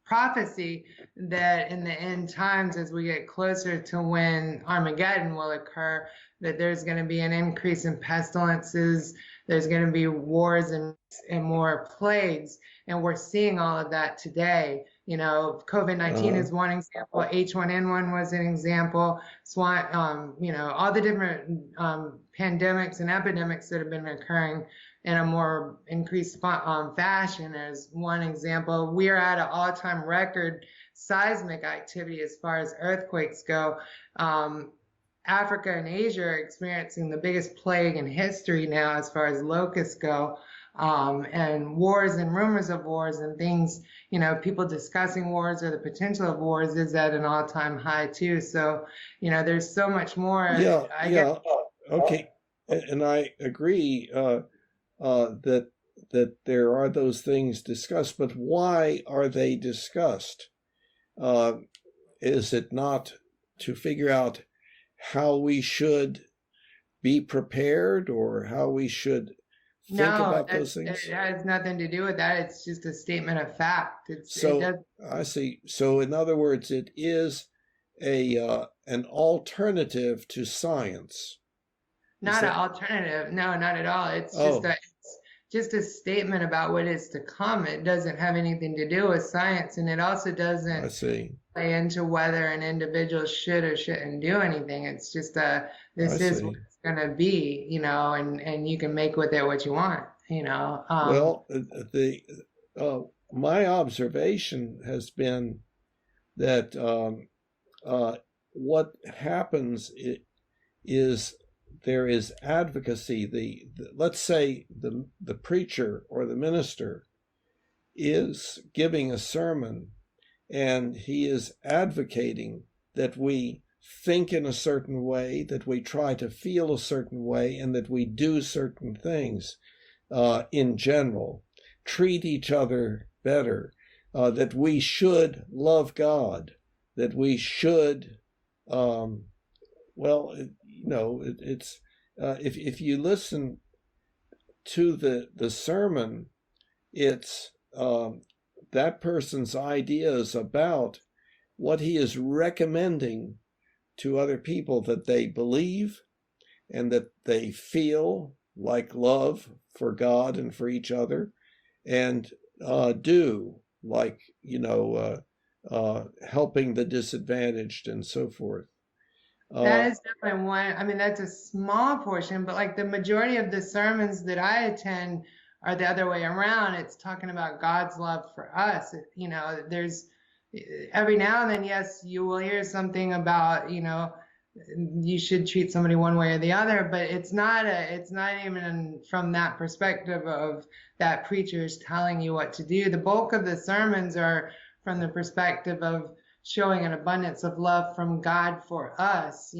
prophecy, that in the end times, as we get closer to when Armageddon will occur, that there's going to be an increase in pestilences, there's going to be wars and more plagues, and we're seeing all of that today. COVID-19 is one example. H1N1 was an example. All the different pandemics and epidemics that have been occurring in a more increased fashion is one example. We are at an all-time record seismic activity as far as earthquakes go. Africa and Asia are experiencing the biggest plague in history now as far as locusts go. And wars and rumors of wars and things, people discussing wars or the potential of wars is at an all-time high too. So, there's so much more.
Yeah. Okay. And I agree that there are those things discussed, but why are they discussed? Is it not to figure out how we should be prepared or how we should think about those things?
It has nothing to do with that. It's just a statement of fact.
I see. So in other words, it is an alternative to science.
Not an alternative. No, not at all. It's just a statement about what is to come. It doesn't have anything to do with science, and it also doesn't play into whether an individual should or shouldn't do anything. It's just this is what it's going to be, and you can make with it what you want,
Well, my observation has been that what happens is there is advocacy. Let's say the preacher or the minister is giving a sermon and he is advocating that we think in a certain way, that we try to feel a certain way, and that we do certain things in general, treat each other better, that we should love God, that we should if you listen to the sermon, it's that person's ideas about what he is recommending to other people that they believe and that they feel like love for God and for each other, and do, like, helping the disadvantaged and so forth.
That is definitely one. I mean, that's a small portion, but like the majority of the sermons that I attend are the other way around. It's talking about God's love for us. There's every now and then, yes, you will hear something about, you should treat somebody one way or the other, but it's not even from that perspective of that preacher's telling you what to do. The bulk of the sermons are from the perspective of showing an abundance of love from God for us,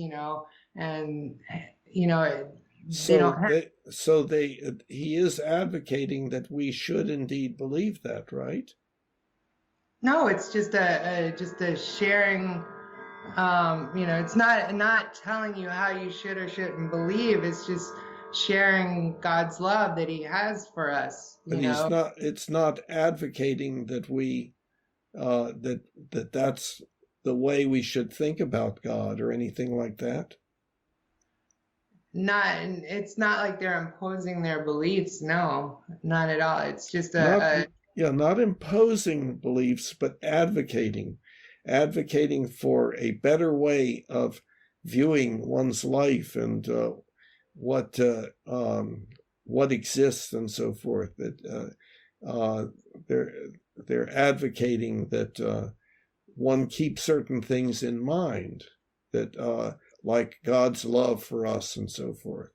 and they don't have.
He is advocating that we should indeed believe that, right?
No, it's just a sharing. It's not telling you how you should or shouldn't believe. It's just sharing God's love that He has for us.
But it's not advocating that we that's the way we should think about God or anything like that.
It's not like they're imposing their beliefs. No, not at all. It's just
not imposing beliefs, but advocating for a better way of viewing one's life and what exists and so forth. That they're advocating that one keep certain things in mind, that like God's love for us and so forth.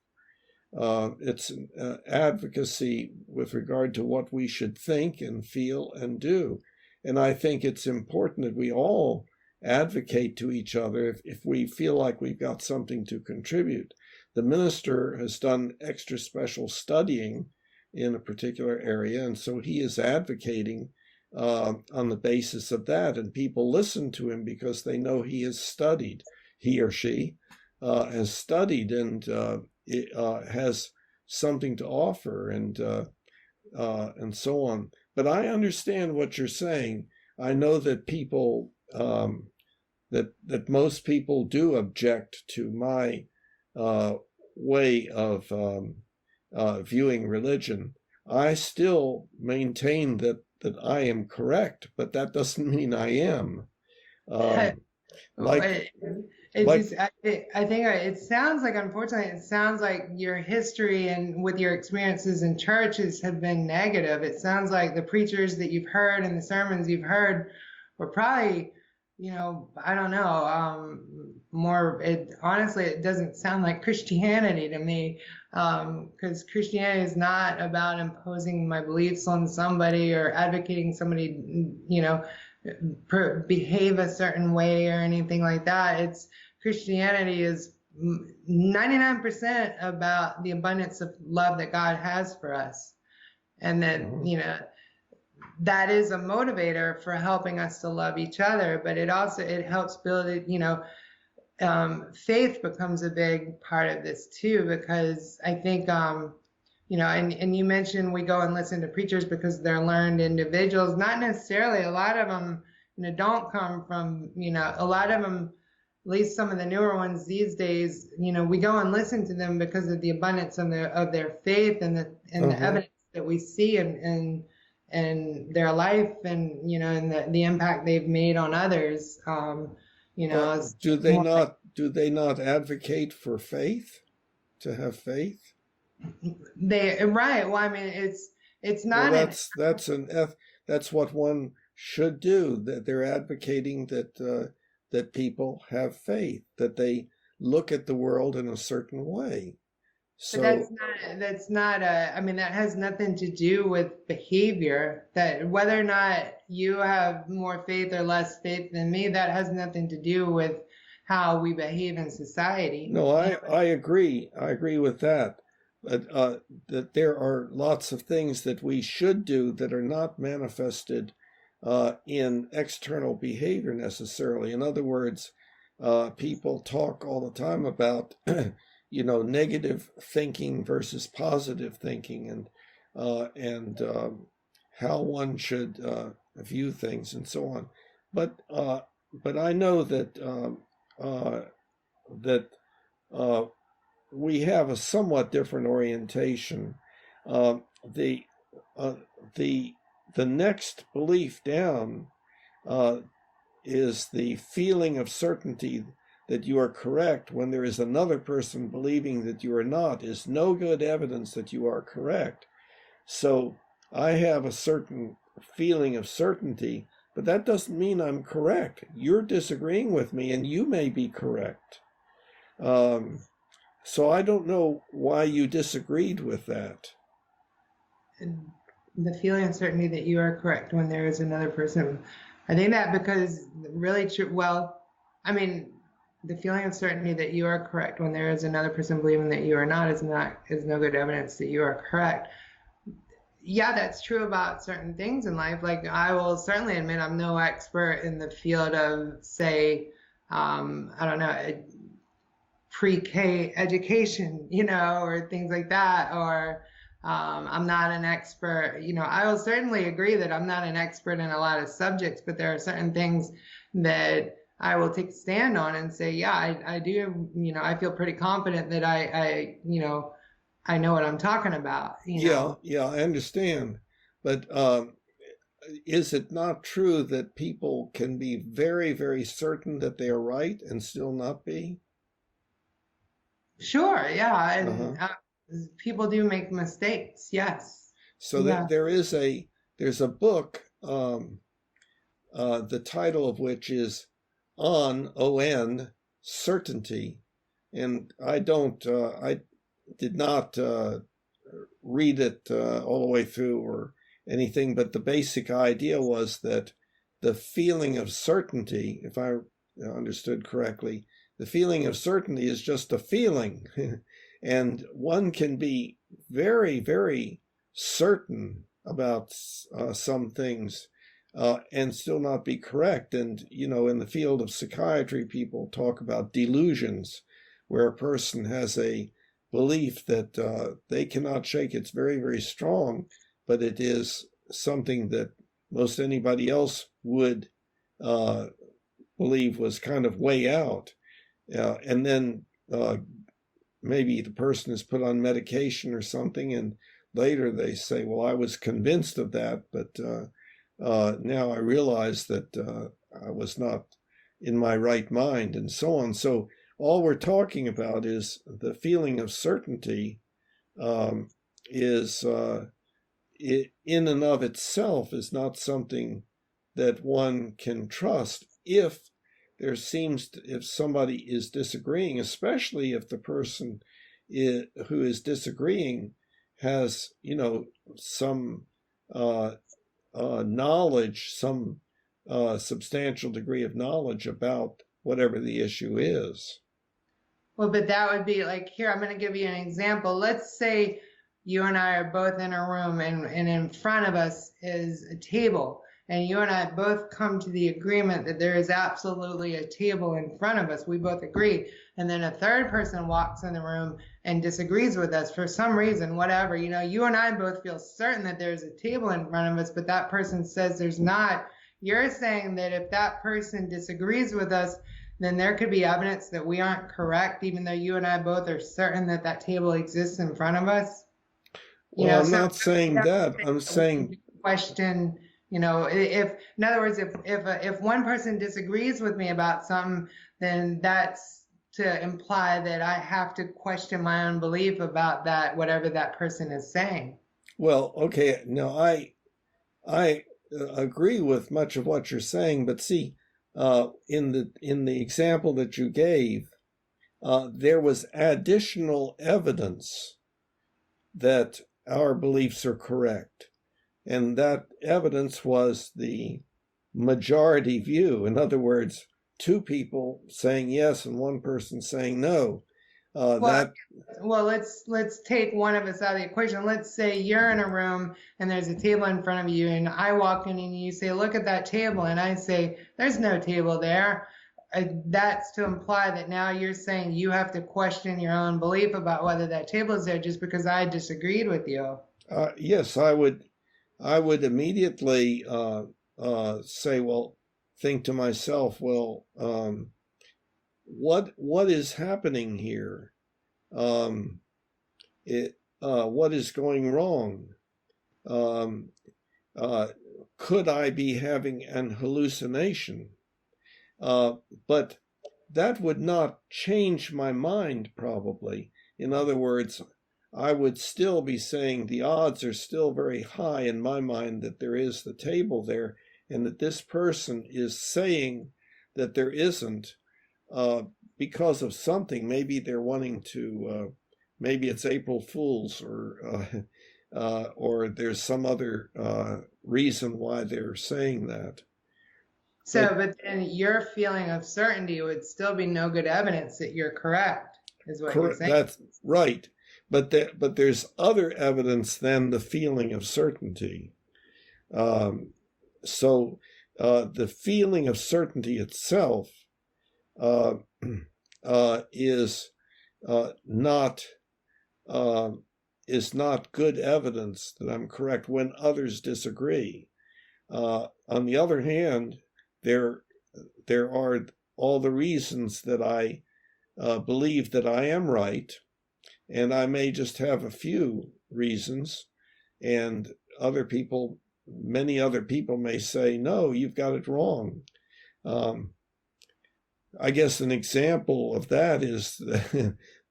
It's an advocacy with regard to what we should think and feel and do. And I think it's important that we all advocate to each other if we feel like we've got something to contribute. The minister has done extra special studying in a particular area, and so he is advocating on the basis of that, and people listen to him because they know he has studied, he or she has studied and has something to offer, and so on. But I understand what you're saying. I know that people, that most people do object to my way of viewing religion. I still maintain that I am correct, but that doesn't mean I am.
I think it sounds like, unfortunately, it sounds like your history and with your experiences in churches have been negative. It sounds like the preachers that you've heard and the sermons you've heard were probably, I don't know, honestly, it doesn't sound like Christianity to me, because Christianity is not about imposing my beliefs on somebody or advocating somebody, behave a certain way or anything like that. Christianity is 99% about the abundance of love that God has for us. And that, that is a motivator for helping us to love each other, but it helps build it, faith becomes a big part of this too, because I think, and you mentioned we go and listen to preachers because they're learned individuals. Not necessarily. A lot of them, don't come from, a lot of them, at least some of the newer ones these days, we go and listen to them because of the abundance of their faith and the evidence that we see in their life and, and the impact they've made on others.
Do they not advocate for faith, to have faith?
Right. Well, I mean, it's not.
Well, that's what one should do. That they're advocating that people have faith, that they look at the world in a certain way. So
but that's not I mean, that has nothing to do with behavior. That whether or not you have more faith or less faith than me, that has nothing to do with how we behave in society.
No, I agree. I agree with that. But that there are lots of things that we should do that are not manifested in external behavior necessarily. In other words, people talk all the time about negative thinking versus positive thinking, and how one should view things and so on. But I know that we have a somewhat different orientation. The next belief down is the feeling of certainty that you are correct when there is another person believing that you are not is no good evidence that you are correct. So I have a certain feeling of certainty, but that doesn't mean I'm correct. You're disagreeing with me, and you may be correct. So I don't know why you disagreed with that.
The feeling of certainty that you are correct when there is another person. I think that because really true. Well, I mean, the feeling of certainty that you are correct when there is another person believing that you are not is no good evidence that you are correct. Yeah, that's true about certain things in life. Like, I will certainly admit I'm no expert in the field of, say, I don't know, pre-K education, or things like that, or I'm not an expert. I will certainly agree that I'm not an expert in a lot of subjects, but there are certain things that I will take a stand on and say, yeah, I do, I feel pretty confident that I know what I'm talking about.
Yeah, I understand. But is it not true that people can be very, very certain that they are right and still not be?
Sure, yeah. And people do make mistakes, yes.
So there's a book, the title of which is On, Certainty. And I did not read it all the way through or anything, but the basic idea was that the feeling of certainty, if I understood correctly, the feeling of certainty is just a feeling. And one can be very, very certain about some things and still not be correct. And, in the field of psychiatry, people talk about delusions, where a person has a belief that they cannot shake. It's very, very strong, but it is something that most anybody else would believe was kind of way out. And then maybe the person is put on medication or something, and later they say, well, I was convinced of that, but now I realize that I was not in my right mind, and so on. So all we're talking about is the feeling of certainty is in and of itself is not something that one can trust if if somebody is disagreeing, especially if the person who is disagreeing has, some knowledge, some substantial degree of knowledge about whatever the issue is.
Well, but that would be like, here, I'm going to give you an example. Let's say you and I are both in a room and in front of us is a table. And you and I both come to the agreement that there is absolutely a table in front of us. We both agree. And then a third person walks in the room and disagrees with us for some reason, whatever. You and I both feel certain that there's a table in front of us, but that person says there's not. You're saying that if that person disagrees with us, then there could be evidence that we aren't correct, even though you and I both are certain that that table exists in front of us?
Well, I'm not saying that. I'm saying
question. If, in other words, if one person disagrees with me about something, then that's to imply that I have to question my own belief about that, whatever that person is saying.
Well, okay. No, I agree with much of what you're saying, but see, in the example that you gave, there was additional evidence that our beliefs are correct. And that evidence was the majority view. In other words, two people saying yes and one person saying no.
Well, let's take one of us out of the equation. Let's say you're in a room and there's a table in front of you, and I walk in and you say, look at that table. And I say, there's no table there. That's to imply that now you're saying you have to question your own belief about whether that table is there just because I disagreed with you.
Yes, I would I would immediately say, well, think to myself, well, what is happening here? What is going wrong? Could I be having an hallucination? But that would not change my mind, probably. In other words, I would still be saying the odds are still very high in my mind that there is the table there, and that this person is saying that there isn't because of something. Maybe they're wanting to, maybe it's April Fool's, or there's some other reason why they're saying that.
So, but then your feeling of certainty would still be no good evidence that you're correct, is what you're saying.
That's right. But there's other evidence than the feeling of certainty. So the feeling of certainty itself is not good evidence that I'm correct when others disagree. On the other hand, there are all the reasons that I believe that I am right, and I may just have a few reasons, and many other people may say, no, you've got it wrong. I guess an example of that is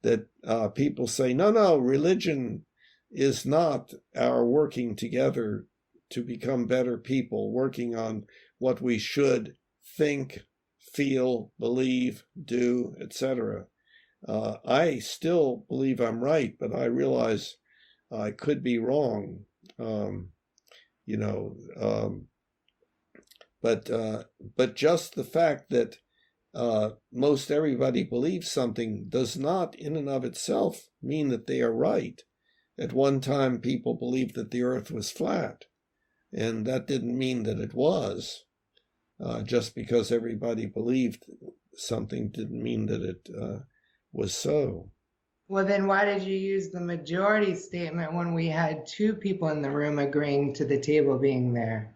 that people say, no, religion is not our working together to become better people, working on what we should think, feel, believe, do, etc. I still believe I'm right, but I realize I could be wrong. But just the fact that most everybody believes something does not in and of itself mean that they are right. At one time, people believed that the earth was flat, and that didn't mean that it was. Just because everybody believed something didn't mean that it was so.
Well, then why did you use the majority statement when we had two people in the room agreeing to the table being there?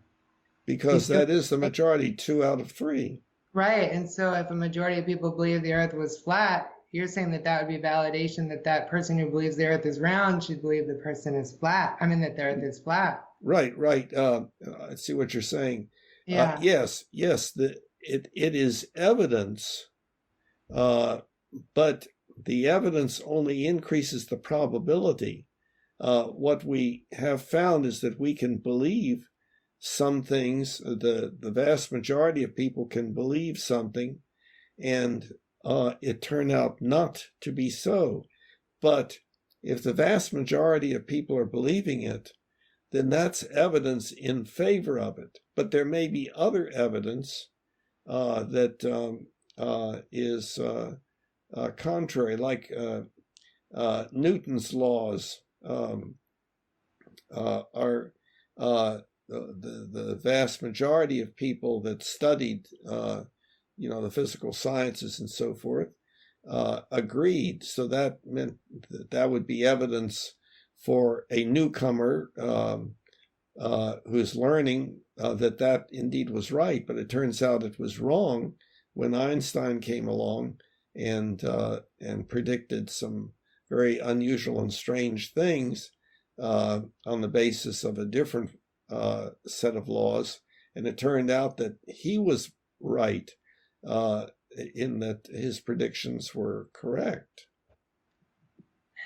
Because that is the majority, 2 out of 3.
Right. And so if a majority of people believe the earth was flat, you're saying that that would be validation that that person who believes the earth is round should believe the person is flat. I mean, that the earth is flat.
Right. I see what you're saying.
Yeah.
Yes. It is evidence, but the evidence only increases the probability. What we have found is that we can believe some things. The vast majority of people can believe something, and it turned out not to be so. But if the vast majority of people are believing it, then that's evidence in favor of it. But there may be other evidence that is contrary, like Newton's laws are the vast majority of people that studied the physical sciences and so forth agreed. So that meant that would be evidence for a newcomer who's learning that indeed was right, but it turns out it was wrong when Einstein came along and predicted some very unusual and strange things on the basis of a different set of laws, and it turned out that he was right in that his predictions were correct.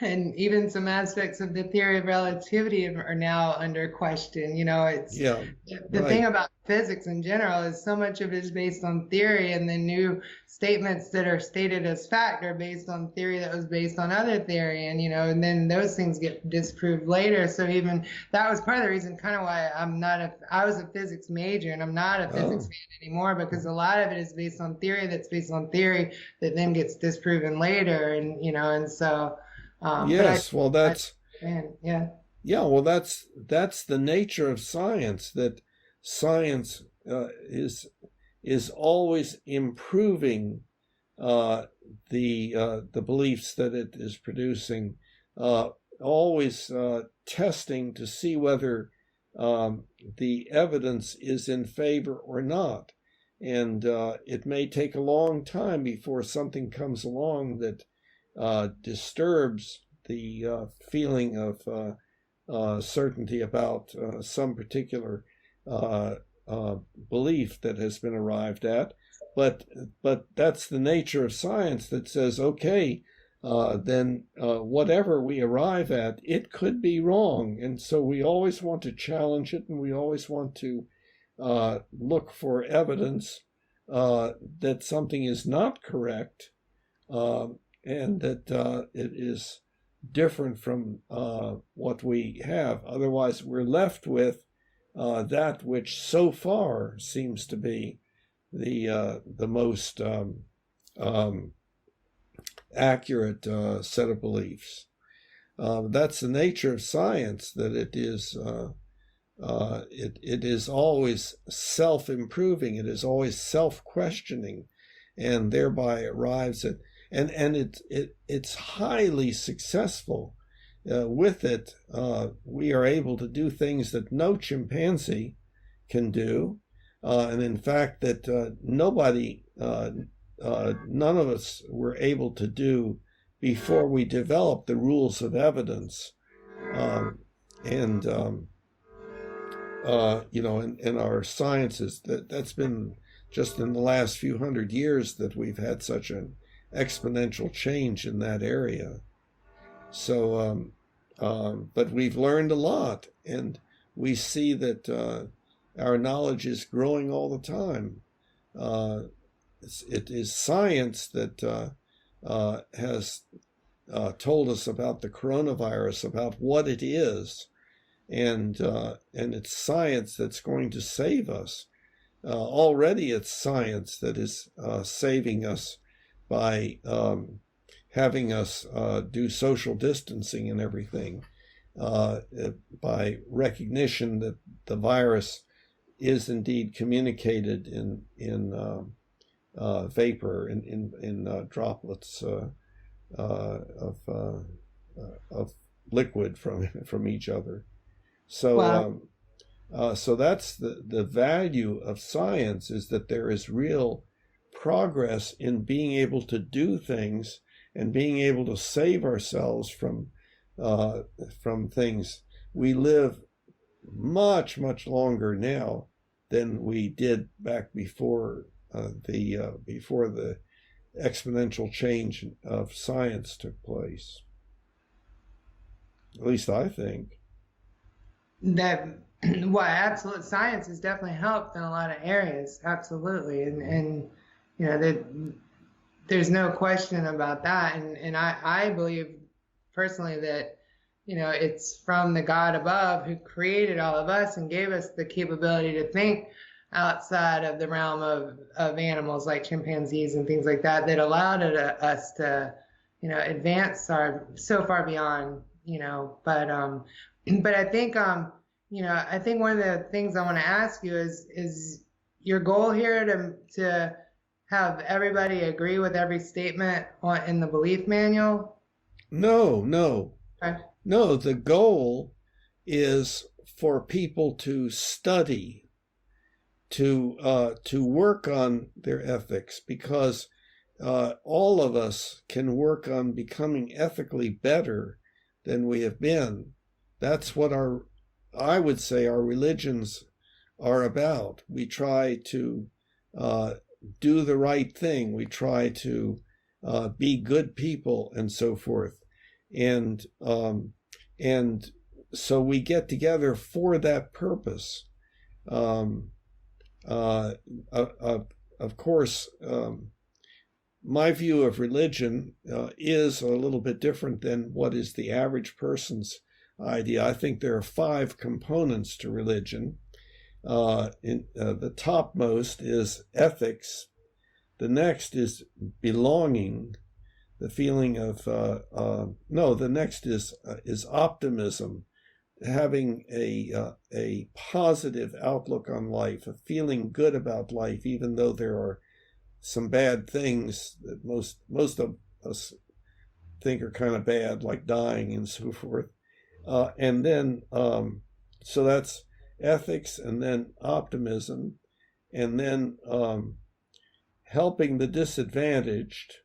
And even some aspects of the theory of relativity are now under question. It's the thing about physics in general is so much of it is based on theory, and the new statements that are stated as fact are based on theory that was based on other theory, and then those things get disproved later. So even that was part of the reason kind of why I was a physics major, and I'm not a physics fan anymore, because a lot of it is based on theory that's based on theory that then gets disproven later, and so
yes, well, that's
well,
that's the nature of science. That science is always improving the beliefs that it is producing, always testing to see whether the evidence is in favor or not. And it may take a long time before something comes along that disturbs the feeling of certainty about some particular belief that has been arrived at. But that's the nature of science that says, okay, then whatever we arrive at, it could be wrong. And so we always want to challenge it, and we always want to look for evidence that something is not correct, and that it is different from what we have. Otherwise, we're left with that which so far seems to be the most accurate set of beliefs. That's the nature of science, that it is it is always self-improving. It is always self-questioning, and thereby arrives at and it's highly successful. With it, we are able to do things that no chimpanzee can do, and in fact that none of us were able to do before we developed the rules of evidence. In our sciences, that's been just in the last few hundred years that we've had such an exponential change in that area. So, but we've learned a lot, and we see that our knowledge is growing all the time. It is science that has told us about the coronavirus, about what it is, and it's science that's going to save us. Already it's science that is saving us by having us do social distancing and everything, by recognition that the virus is indeed communicated in vapor, in droplets of liquid from each other. So
Wow.
So that's the value of science, is that there is real progress in being able to do things and being able to save ourselves from things. We live much longer now than we did back before the exponential change of science took place. At least I think.
Absolute science has definitely helped in a lot of areas, absolutely, and there's no question about that, and I believe personally that it's from the God above who created all of us and gave us the capability to think outside of the realm of animals like chimpanzees and things like that, that allowed us to advance so far beyond, but I think I think one of the things I want to ask you is your goal here to have everybody agree with every statement in the belief manual?
No.
Okay.
No, the goal is for people to study, to work on their ethics, because all of us can work on becoming ethically better than we have been. That's what I would say our religions are about. We try to do the right thing. We try to be good people and so forth. And so we get together for that purpose. Of course, my view of religion is a little bit different than what is the average person's idea. I think there are 5 components to religion. The topmost is ethics. The next is belonging, the feeling of the next is optimism, having a positive outlook on life, a feeling good about life, even though there are some bad things that most of us think are kind of bad, like dying and so forth. And then so that's ethics, and then optimism, and then helping the disadvantaged,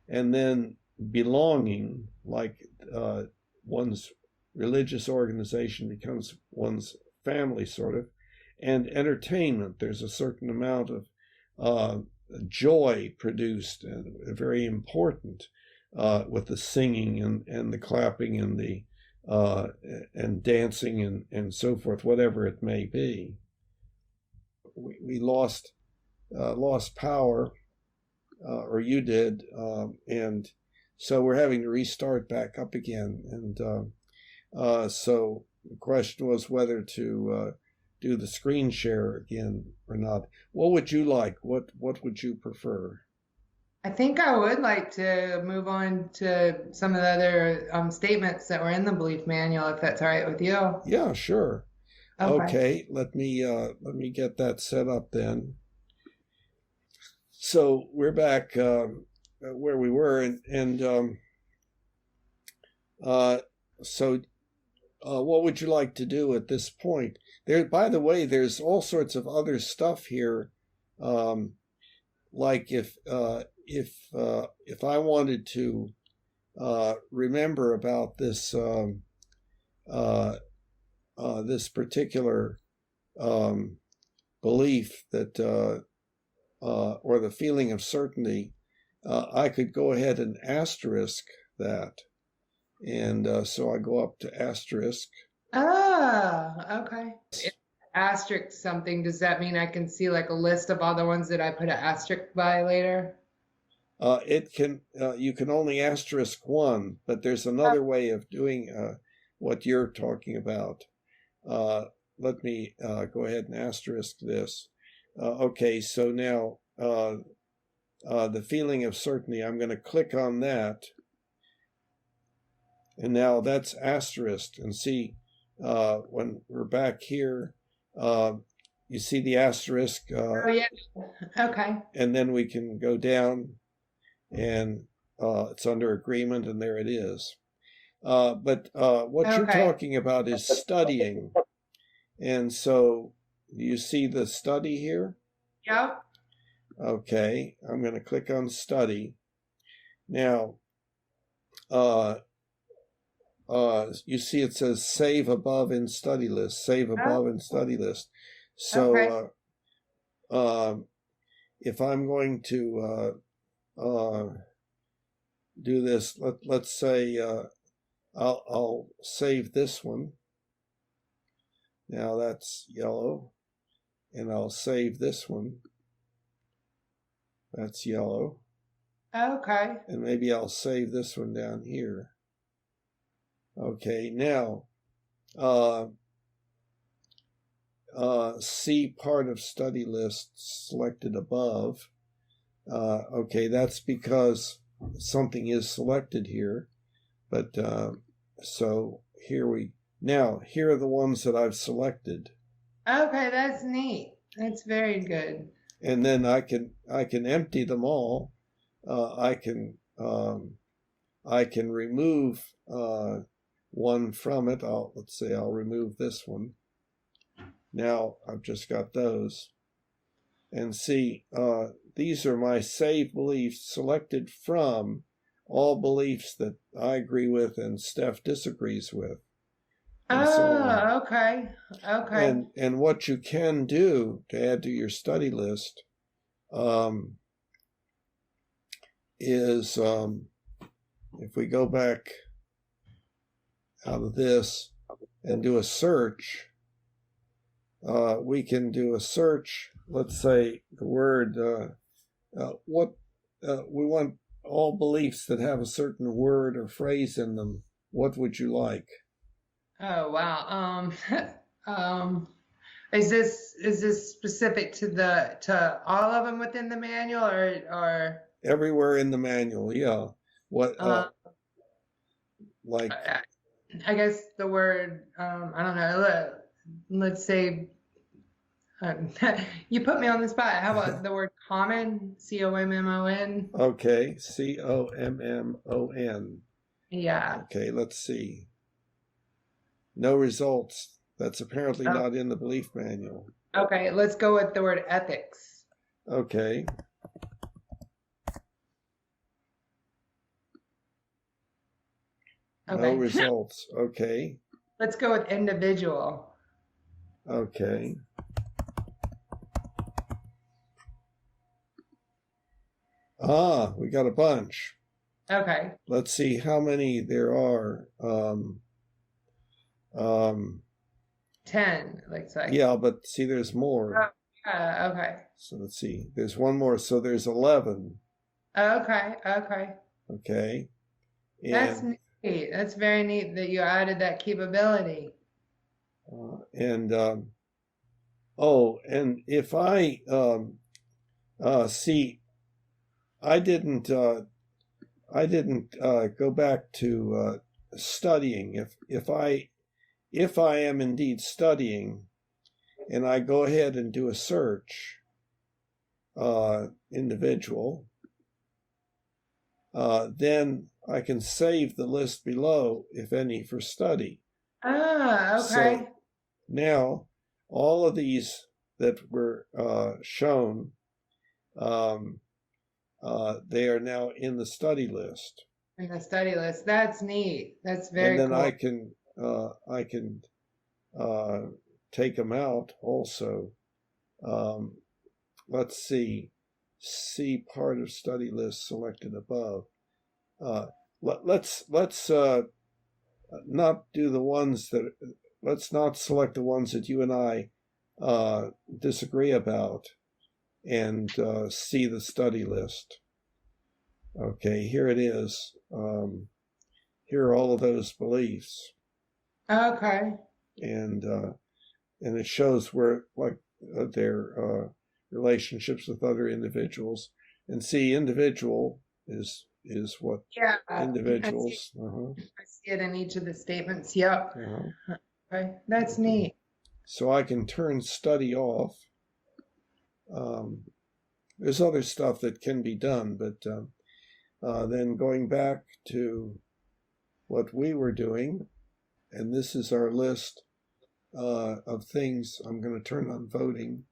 and then belonging, like one's religious organization becomes one's family, sort of, and entertainment. There's a certain amount of joy produced, and very important, with the singing and the clapping and the and dancing and so forth, whatever it may be. We lost power, or you did, and so we're having to restart back up again. And so the question was whether to do the screen share again or not. What would you like? What would you prefer?
I think I would like to move on to some of the other statements that were in the belief manual, if that's all right with you.
Yeah, sure.
Okay.
Let me get that set up then. So we're back where we were, and so what would you like to do at this point? There, by the way, there's all sorts of other stuff here, like if I wanted to remember about this this particular belief that or the feeling of certainty, I could go ahead and asterisk that. And so I go up to asterisk.
Ah, okay. If I asterisk something, does that mean I can see like a list of all the ones that I put an asterisk by later?
It can, you can only asterisk one, but there's another way of doing what you're talking about. Let me go ahead and asterisk this. Okay, so now the feeling of certainty, I'm going to click on that. And now that's asterisked. And see, when we're back here, you see the asterisk.
Oh, yeah. Okay.
And then we can go down, and it's under agreement, and there it is. But what you're talking about is studying. And so you see the study here?
Yep.
Okay, I'm going to click on study. Now, you see it says save above in study list, save above in study list. So if I'm going to do this, let's say I'll save this one. Now that's yellow, and I'll save this one. That's yellow.
Okay.
And maybe I'll save this one down here. Okay, now see part of study list selected above. Okay, that's because something is selected here. But so here are the ones that I've selected.
Okay, that's neat. That's very good.
And then I can empty them all. I can remove one from it. Let's say I'll remove this one. Now I've just got those. And see, these are my saved beliefs selected from all beliefs that I agree with and Steph disagrees with.
Okay. Okay.
And what you can do to add to your study list is if we go back out of this and do a search, we can do a search. Let's say the word we want all beliefs that have a certain word or phrase in them. What would you like?
Oh, wow. Is this specific to all of them within the manual or
everywhere in the manual? Yeah. What like?
I guess the word I don't know. Let's say you put me on the spot. How about the word common? COMMON.
Okay, COMMON.
Yeah.
Okay, let's see. No results. That's apparently
Oh,
not in the belief manual.
okay, let's go with the word ethics.
Okay. No
Okay.
results. Okay.
Let's go with individual.
Okay. Ah, we got a bunch.
Okay.
Let's see how many there are.
10, looks like.
Yeah, but see, there's more.
Oh, yeah, okay.
So let's see. There's one more. So there's 11.
Okay, okay.
Okay.
That's
And
neat. That's very neat that you added that capability.
and oh, and if I see, I didn't go back to studying. If I am indeed studying, and I go ahead and do a search, individual, then I can save the list below, if any, for study.
Ah, okay.
So now all of these that were shown, they are now in the study list.
In the study list. That's neat. That's very
And then
cool.
I can take them out also. Let's see part of study list selected above. Let's not do the ones that, let's not select the ones that you and I disagree about, and see the study list. Okay, here it is. Here are all of those beliefs.
Okay.
And it shows where, like, their relationships with other individuals. And see, individual is what
Yeah.
individuals.
I see it in each of the statements. Yep. Okay. That's
Okay.
neat.
So I can turn study off. There's other stuff that can be done, but then going back to what we were doing, and this is our list of things. I'm going to turn on voting.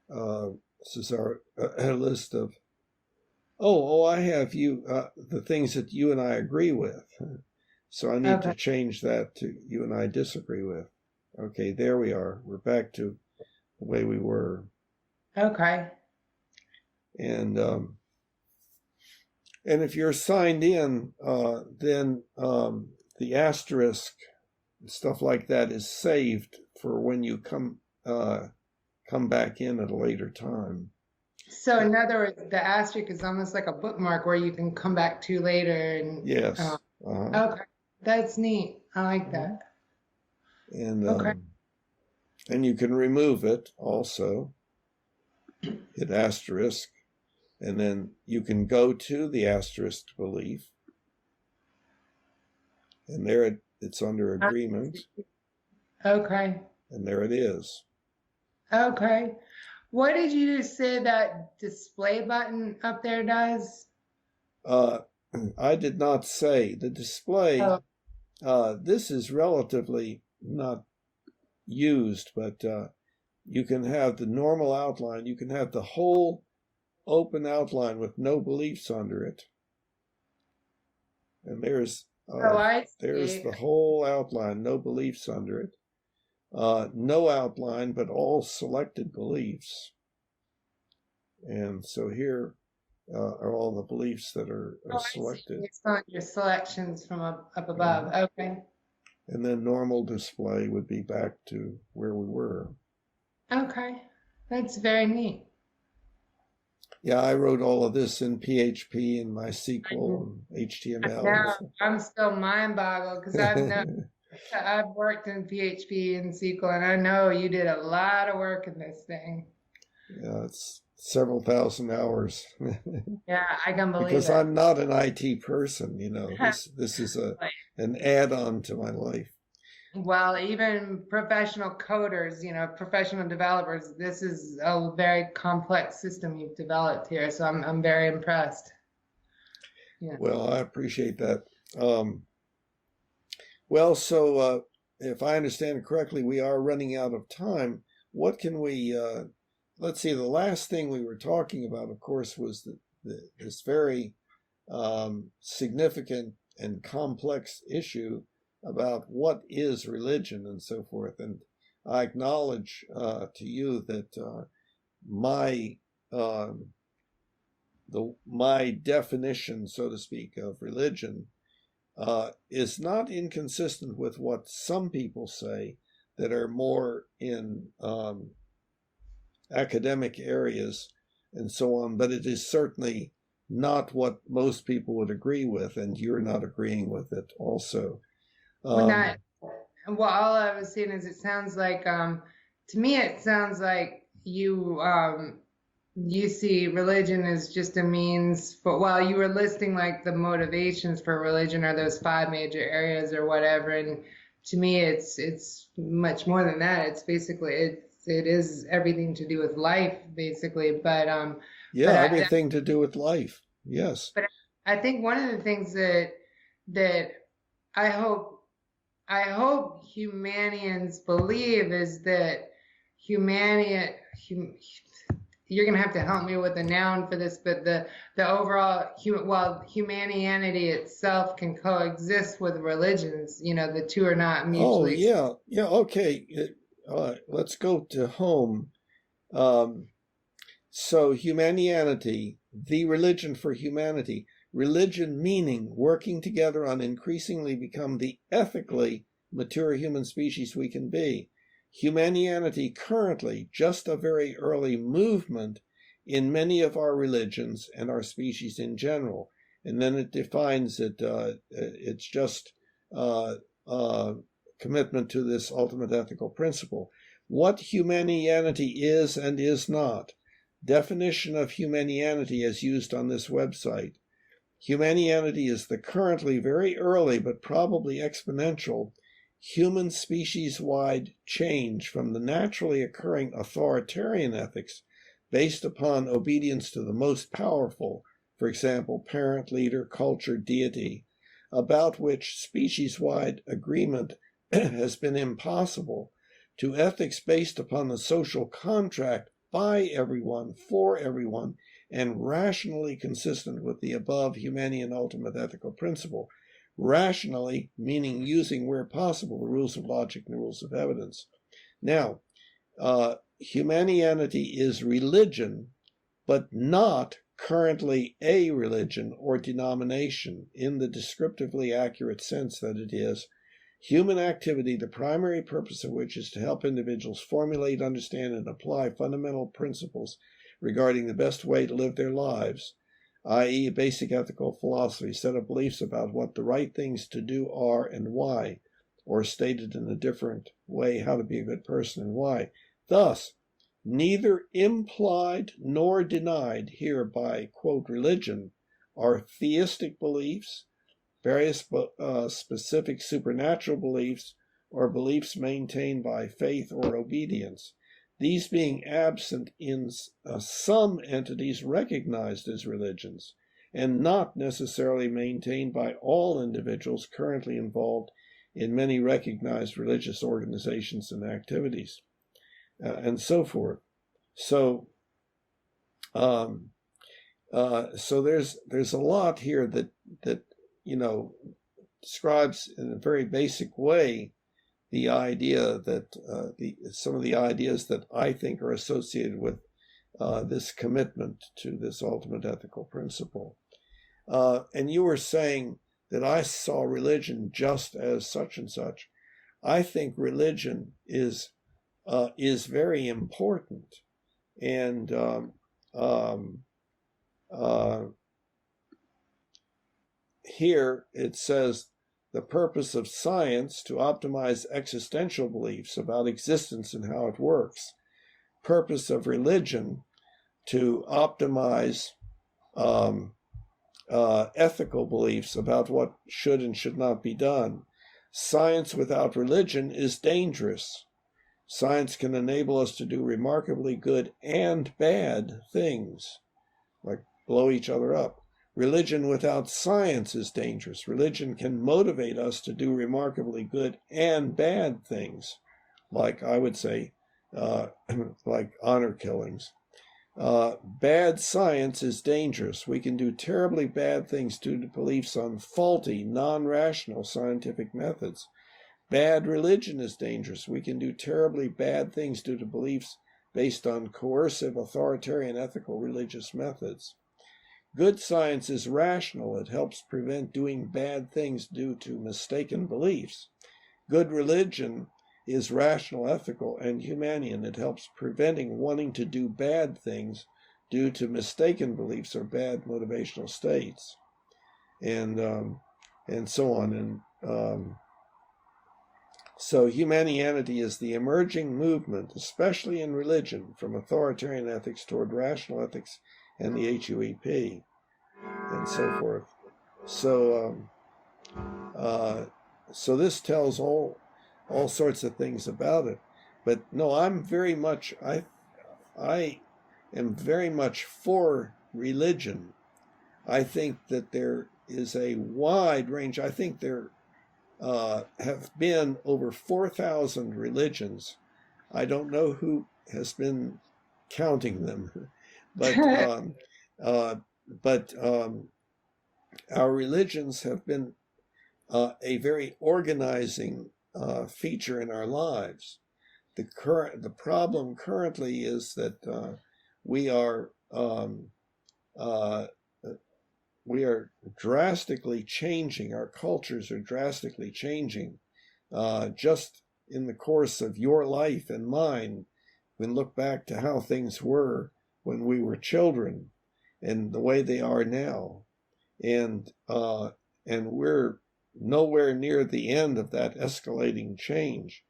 This is our list of, I have you, the things that you and I agree with. So I need to change that to you and I disagree with. Okay, there we are. We're back to the way we were.
Okay.
And if you're signed in, then the asterisk and stuff like that is saved for when you come back in at a later time.
So in other words, the asterisk is almost like a bookmark where you can come back to later. And
Yes.
okay, that's neat. I like that.
And
okay.
And you can remove it also. Hit asterisk, and then you can go to the asterisk belief, and there it's under agreement.
Okay.
And there it is.
Okay. What did you just say that display button up there does?
I did not say the display.
Oh.
This is relatively not used, but you can have the normal outline. You can have the whole open outline with no beliefs under it. And there's the whole outline, no beliefs under it. No outline, but all selected beliefs. And so here are all the beliefs that are selected.
It's on your selections from up above. Okay.
And then normal display would be back to where we were.
Okay. That's very neat.
Yeah, I wrote all of this in PHP and MySQL and HTML.
Now, I'm still mind-boggled because I've worked in PHP and SQL, and I know you did a lot of work in this thing.
Yeah, it's several thousand hours.
Yeah, I can believe
because
it.
I'm not an IT person, This is an add-on to my life.
Well, even professional coders, professional developers, this is a very complex system you've developed here. So I'm very impressed. Yeah.
Well, I appreciate that. if I understand it correctly, we are running out of time. What can we, let's see, the last thing we were talking about, of course, was this very significant and complex issue about what is religion and so forth. And I acknowledge to you that my my definition, so to speak, of religion is not inconsistent with what some people say that are more in academic areas and so on, but it is certainly not what most people would agree with, and you're not agreeing with it also.
Well, not, well, all I was saying is it sounds like, to me, it sounds like you see religion as just a means for, well, you were listing like the motivations for religion are those 5 major areas or whatever. And to me, it's much more than that. It's basically, it is everything to do with life, basically. But,
yeah, everything to do with life. Yes.
But I think one of the things that I hope Humanians believe is that you're going to have to help me with the noun for this, but the overall, Humanianity itself can coexist with religions. You know, the two are not mutually.
Oh, yeah, okay. Let's go to home. So Humanianity, the religion for humanity, religion meaning working together on increasingly become the ethically mature human species we can be. Humanianity currently just a very early movement in many of our religions and our species in general. And then it defines it, it's just commitment to this ultimate ethical principle. What Humanianity is and is not. Definition of Humanianity as used on this website. Humanity is the currently very early but probably exponential human species-wide change from the naturally occurring authoritarian ethics based upon obedience to the most powerful, for example, parent, leader, culture, deity, about which species-wide agreement has been impossible, to ethics based upon the social contract by everyone, for everyone, and rationally consistent with the above Humanian ultimate ethical principle. Rationally, meaning using where possible the rules of logic and the rules of evidence. Now, Humanianity is religion, but not currently a religion or denomination in the descriptively accurate sense that it is. Human activity, the primary purpose of which is to help individuals formulate, understand, and apply fundamental principles regarding the best way to live their lives, i.e., a basic ethical philosophy, set of beliefs about what the right things to do are and why, or stated in a different way, how to be a good person and why. Thus, neither implied nor denied here by, quote, religion are theistic beliefs, various specific supernatural beliefs, or beliefs maintained by faith or obedience, these being absent in some entities recognized as religions, and not necessarily maintained by all individuals currently involved in many recognized religious organizations and activities, and so forth. So, so there's a lot here that describes in a very basic way the idea that some of the ideas that I think are associated with this commitment to this ultimate ethical principle. And you were saying that I saw religion just as such and such. I think religion is very important, and here it says the purpose of science to optimize existential beliefs about existence and how it works. Purpose of religion to optimize ethical beliefs about what should and should not be done. Science without religion is dangerous. Science can enable us to do remarkably good and bad things, like blow each other up, Religion without science is dangerous. Religion can motivate us to do remarkably good and bad things, like I would say, like honor killings. Bad science is dangerous. We can do terribly bad things due to beliefs on faulty, non-rational scientific methods. Bad religion is dangerous. We can do terribly bad things due to beliefs based on coercive, authoritarian-ethical religious methods. Good science is rational. It helps prevent doing bad things due to mistaken beliefs. Good religion is rational, ethical, and Humanian. It helps preventing wanting to do bad things due to mistaken beliefs or bad motivational states, and so on. And so Humanianity is the emerging movement, especially in religion, from authoritarian ethics toward rational ethics and the HUEP, and so forth. So so this tells all sorts of things about it. But no, I'm very much, I am very much for religion. I think that there is a wide range. I think there have been over 4,000 religions. I don't know who has been counting them, but our religions have been a very organizing feature in our lives. The problem currently is that we are drastically changing. Our cultures are drastically changing. Just in the course of your life and mine, we can look back to how things were when we were children and the way they are now, and we're nowhere near the end of that escalating change.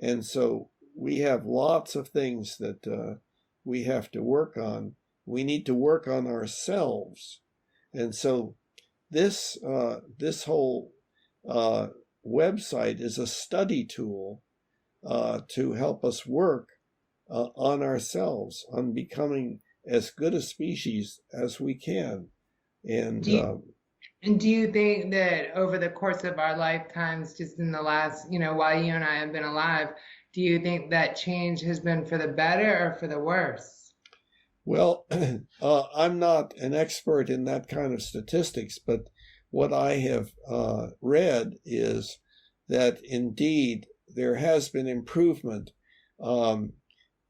And so we have lots of things that we have to work on. We need to work on ourselves. And so this whole website is a study tool to help us work on ourselves, on becoming as good a species as we can. And
do you think that over the course of our lifetimes, just in the last, while you and I have been alive, do you think that change has been for the better or for the worse?
Well, I'm not an expert in that kind of statistics, but what I have read is that indeed there has been improvement.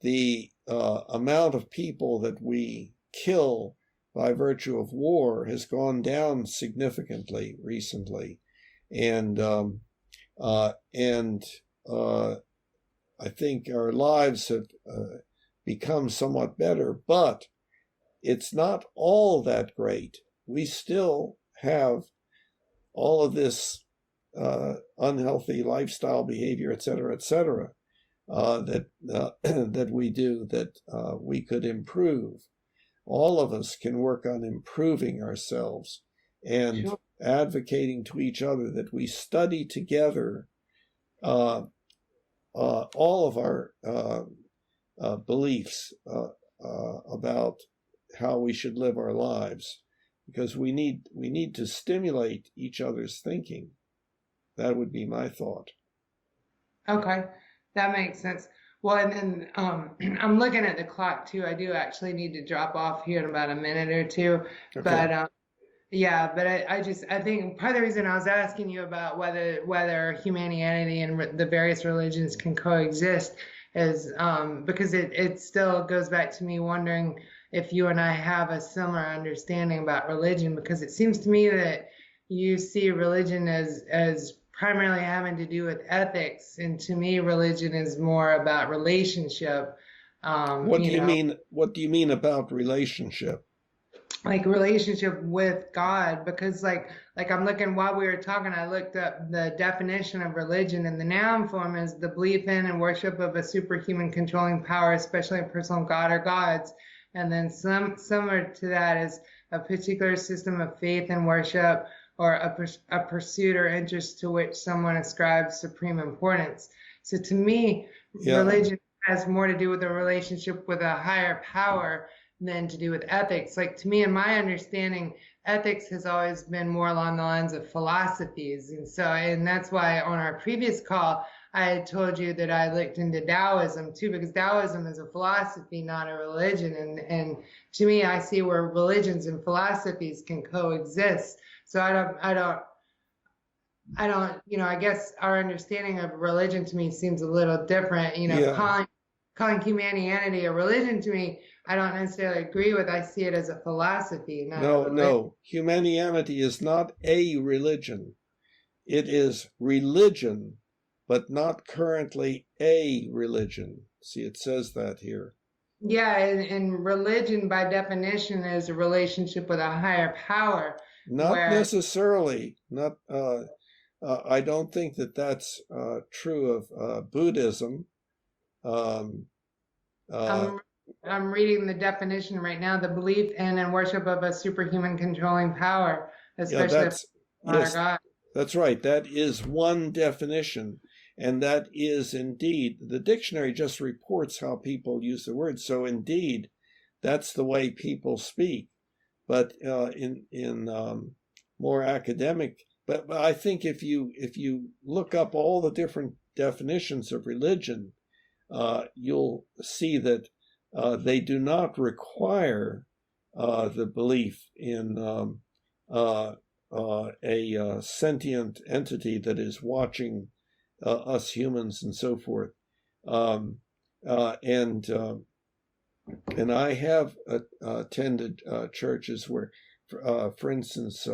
The amount of people that we kill by virtue of war has gone down significantly recently, and I think our lives have become somewhat better, but it's not all that great. We still have all of this unhealthy lifestyle behavior, et cetera, that we do that we could improve. All of us can work on improving ourselves and
Sure.
advocating to each other that we study together all of our beliefs about how we should live our lives, because we need to stimulate each other's thinking. That would be my thought.
Okay, that makes sense. Well, and then I'm looking at the clock too. I do actually need to drop off here in about a minute or two.
Okay.
But yeah, but I think part of the reason I was asking you about whether Humanianity and the various religions can coexist is because it still goes back to me wondering if you and I have a similar understanding about religion, because it seems to me that you see religion as primarily having to do with ethics, and to me religion is more about relationship.
What do you mean? What do you mean about relationship?
Like relationship with God, because like I'm looking, while we were talking, I looked up the definition of religion, and the noun form is the belief in and worship of a superhuman controlling power, especially a personal god or gods. And then similar to that is a particular system of faith and worship, or a pursuit or interest to which someone ascribes supreme importance. So to me, religion has more to do with a relationship with a higher power than to do with ethics. Like, to me, in my understanding, ethics has always been more along the lines of philosophies. And that's why on our previous call, I had told you that I looked into Taoism too, because Taoism is a philosophy, not a religion. And to me, I see where religions and philosophies can coexist. So I don't, I guess our understanding of religion to me seems a little different.
Yeah.
Calling humanity a religion to me, I don't necessarily agree with. I see it as a philosophy, not a religion.
No. Humanianity is not a religion. It is religion, but not currently a religion. See, it says that here.
Yeah, and religion by definition is a relationship with a higher power.
Not necessarily. Not. I don't think that that's true of Buddhism.
I'm reading the definition right now: the belief in and worship of a superhuman controlling power, especially God.
That's right. That is one definition. And that is indeed, the dictionary just reports how people use the word. So indeed, that's the way people speak. But in more academic, but I think if you look up all the different definitions of religion, you'll see that they do not require the belief in a sentient entity that is watching us humans and so forth. And I have attended churches where, for instance,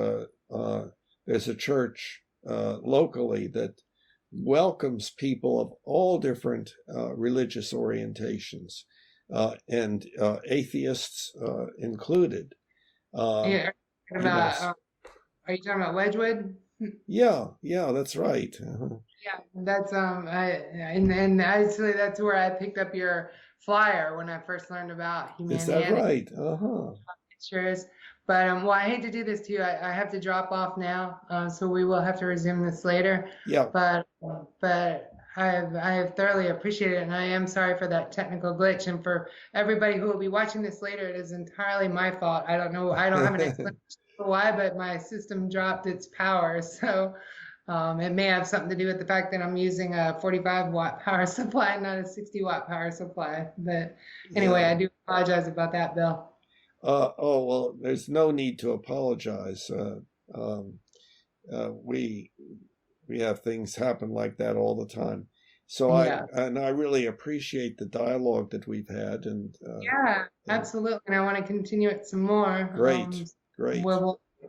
there's a church locally that welcomes people of all different religious orientations, and atheists included.
Are you talking about Wedgwood?
Yeah, that's right.
Yeah, that's and actually that's where I picked up your flyer when I first learned about Humanianity.
Is that right? Uh-huh.
It sure is. But well, I hate to do this to you. I have to drop off now, so we will have to resume this later.
Yeah.
But I have thoroughly appreciated it, and I am sorry for that technical glitch. And for everybody who will be watching this later, it is entirely my fault. I don't know. I don't have an explanation for why, but my system dropped its power, so. It may have something to do with the fact that I'm using a 45-watt power supply, not a 60-watt power supply. But anyway, I do apologize about that, Bill.
Well, there's no need to apologize. We have things happen like that all the time. So I really appreciate the dialogue that we've had. And
absolutely. And I want to continue it some more.
Great.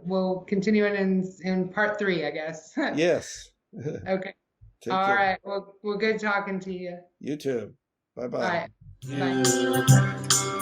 We'll continue it in part 3, I guess.
Yes.
Okay. All right. Well, good talking to you.
You too. Bye-bye.
All right. Bye.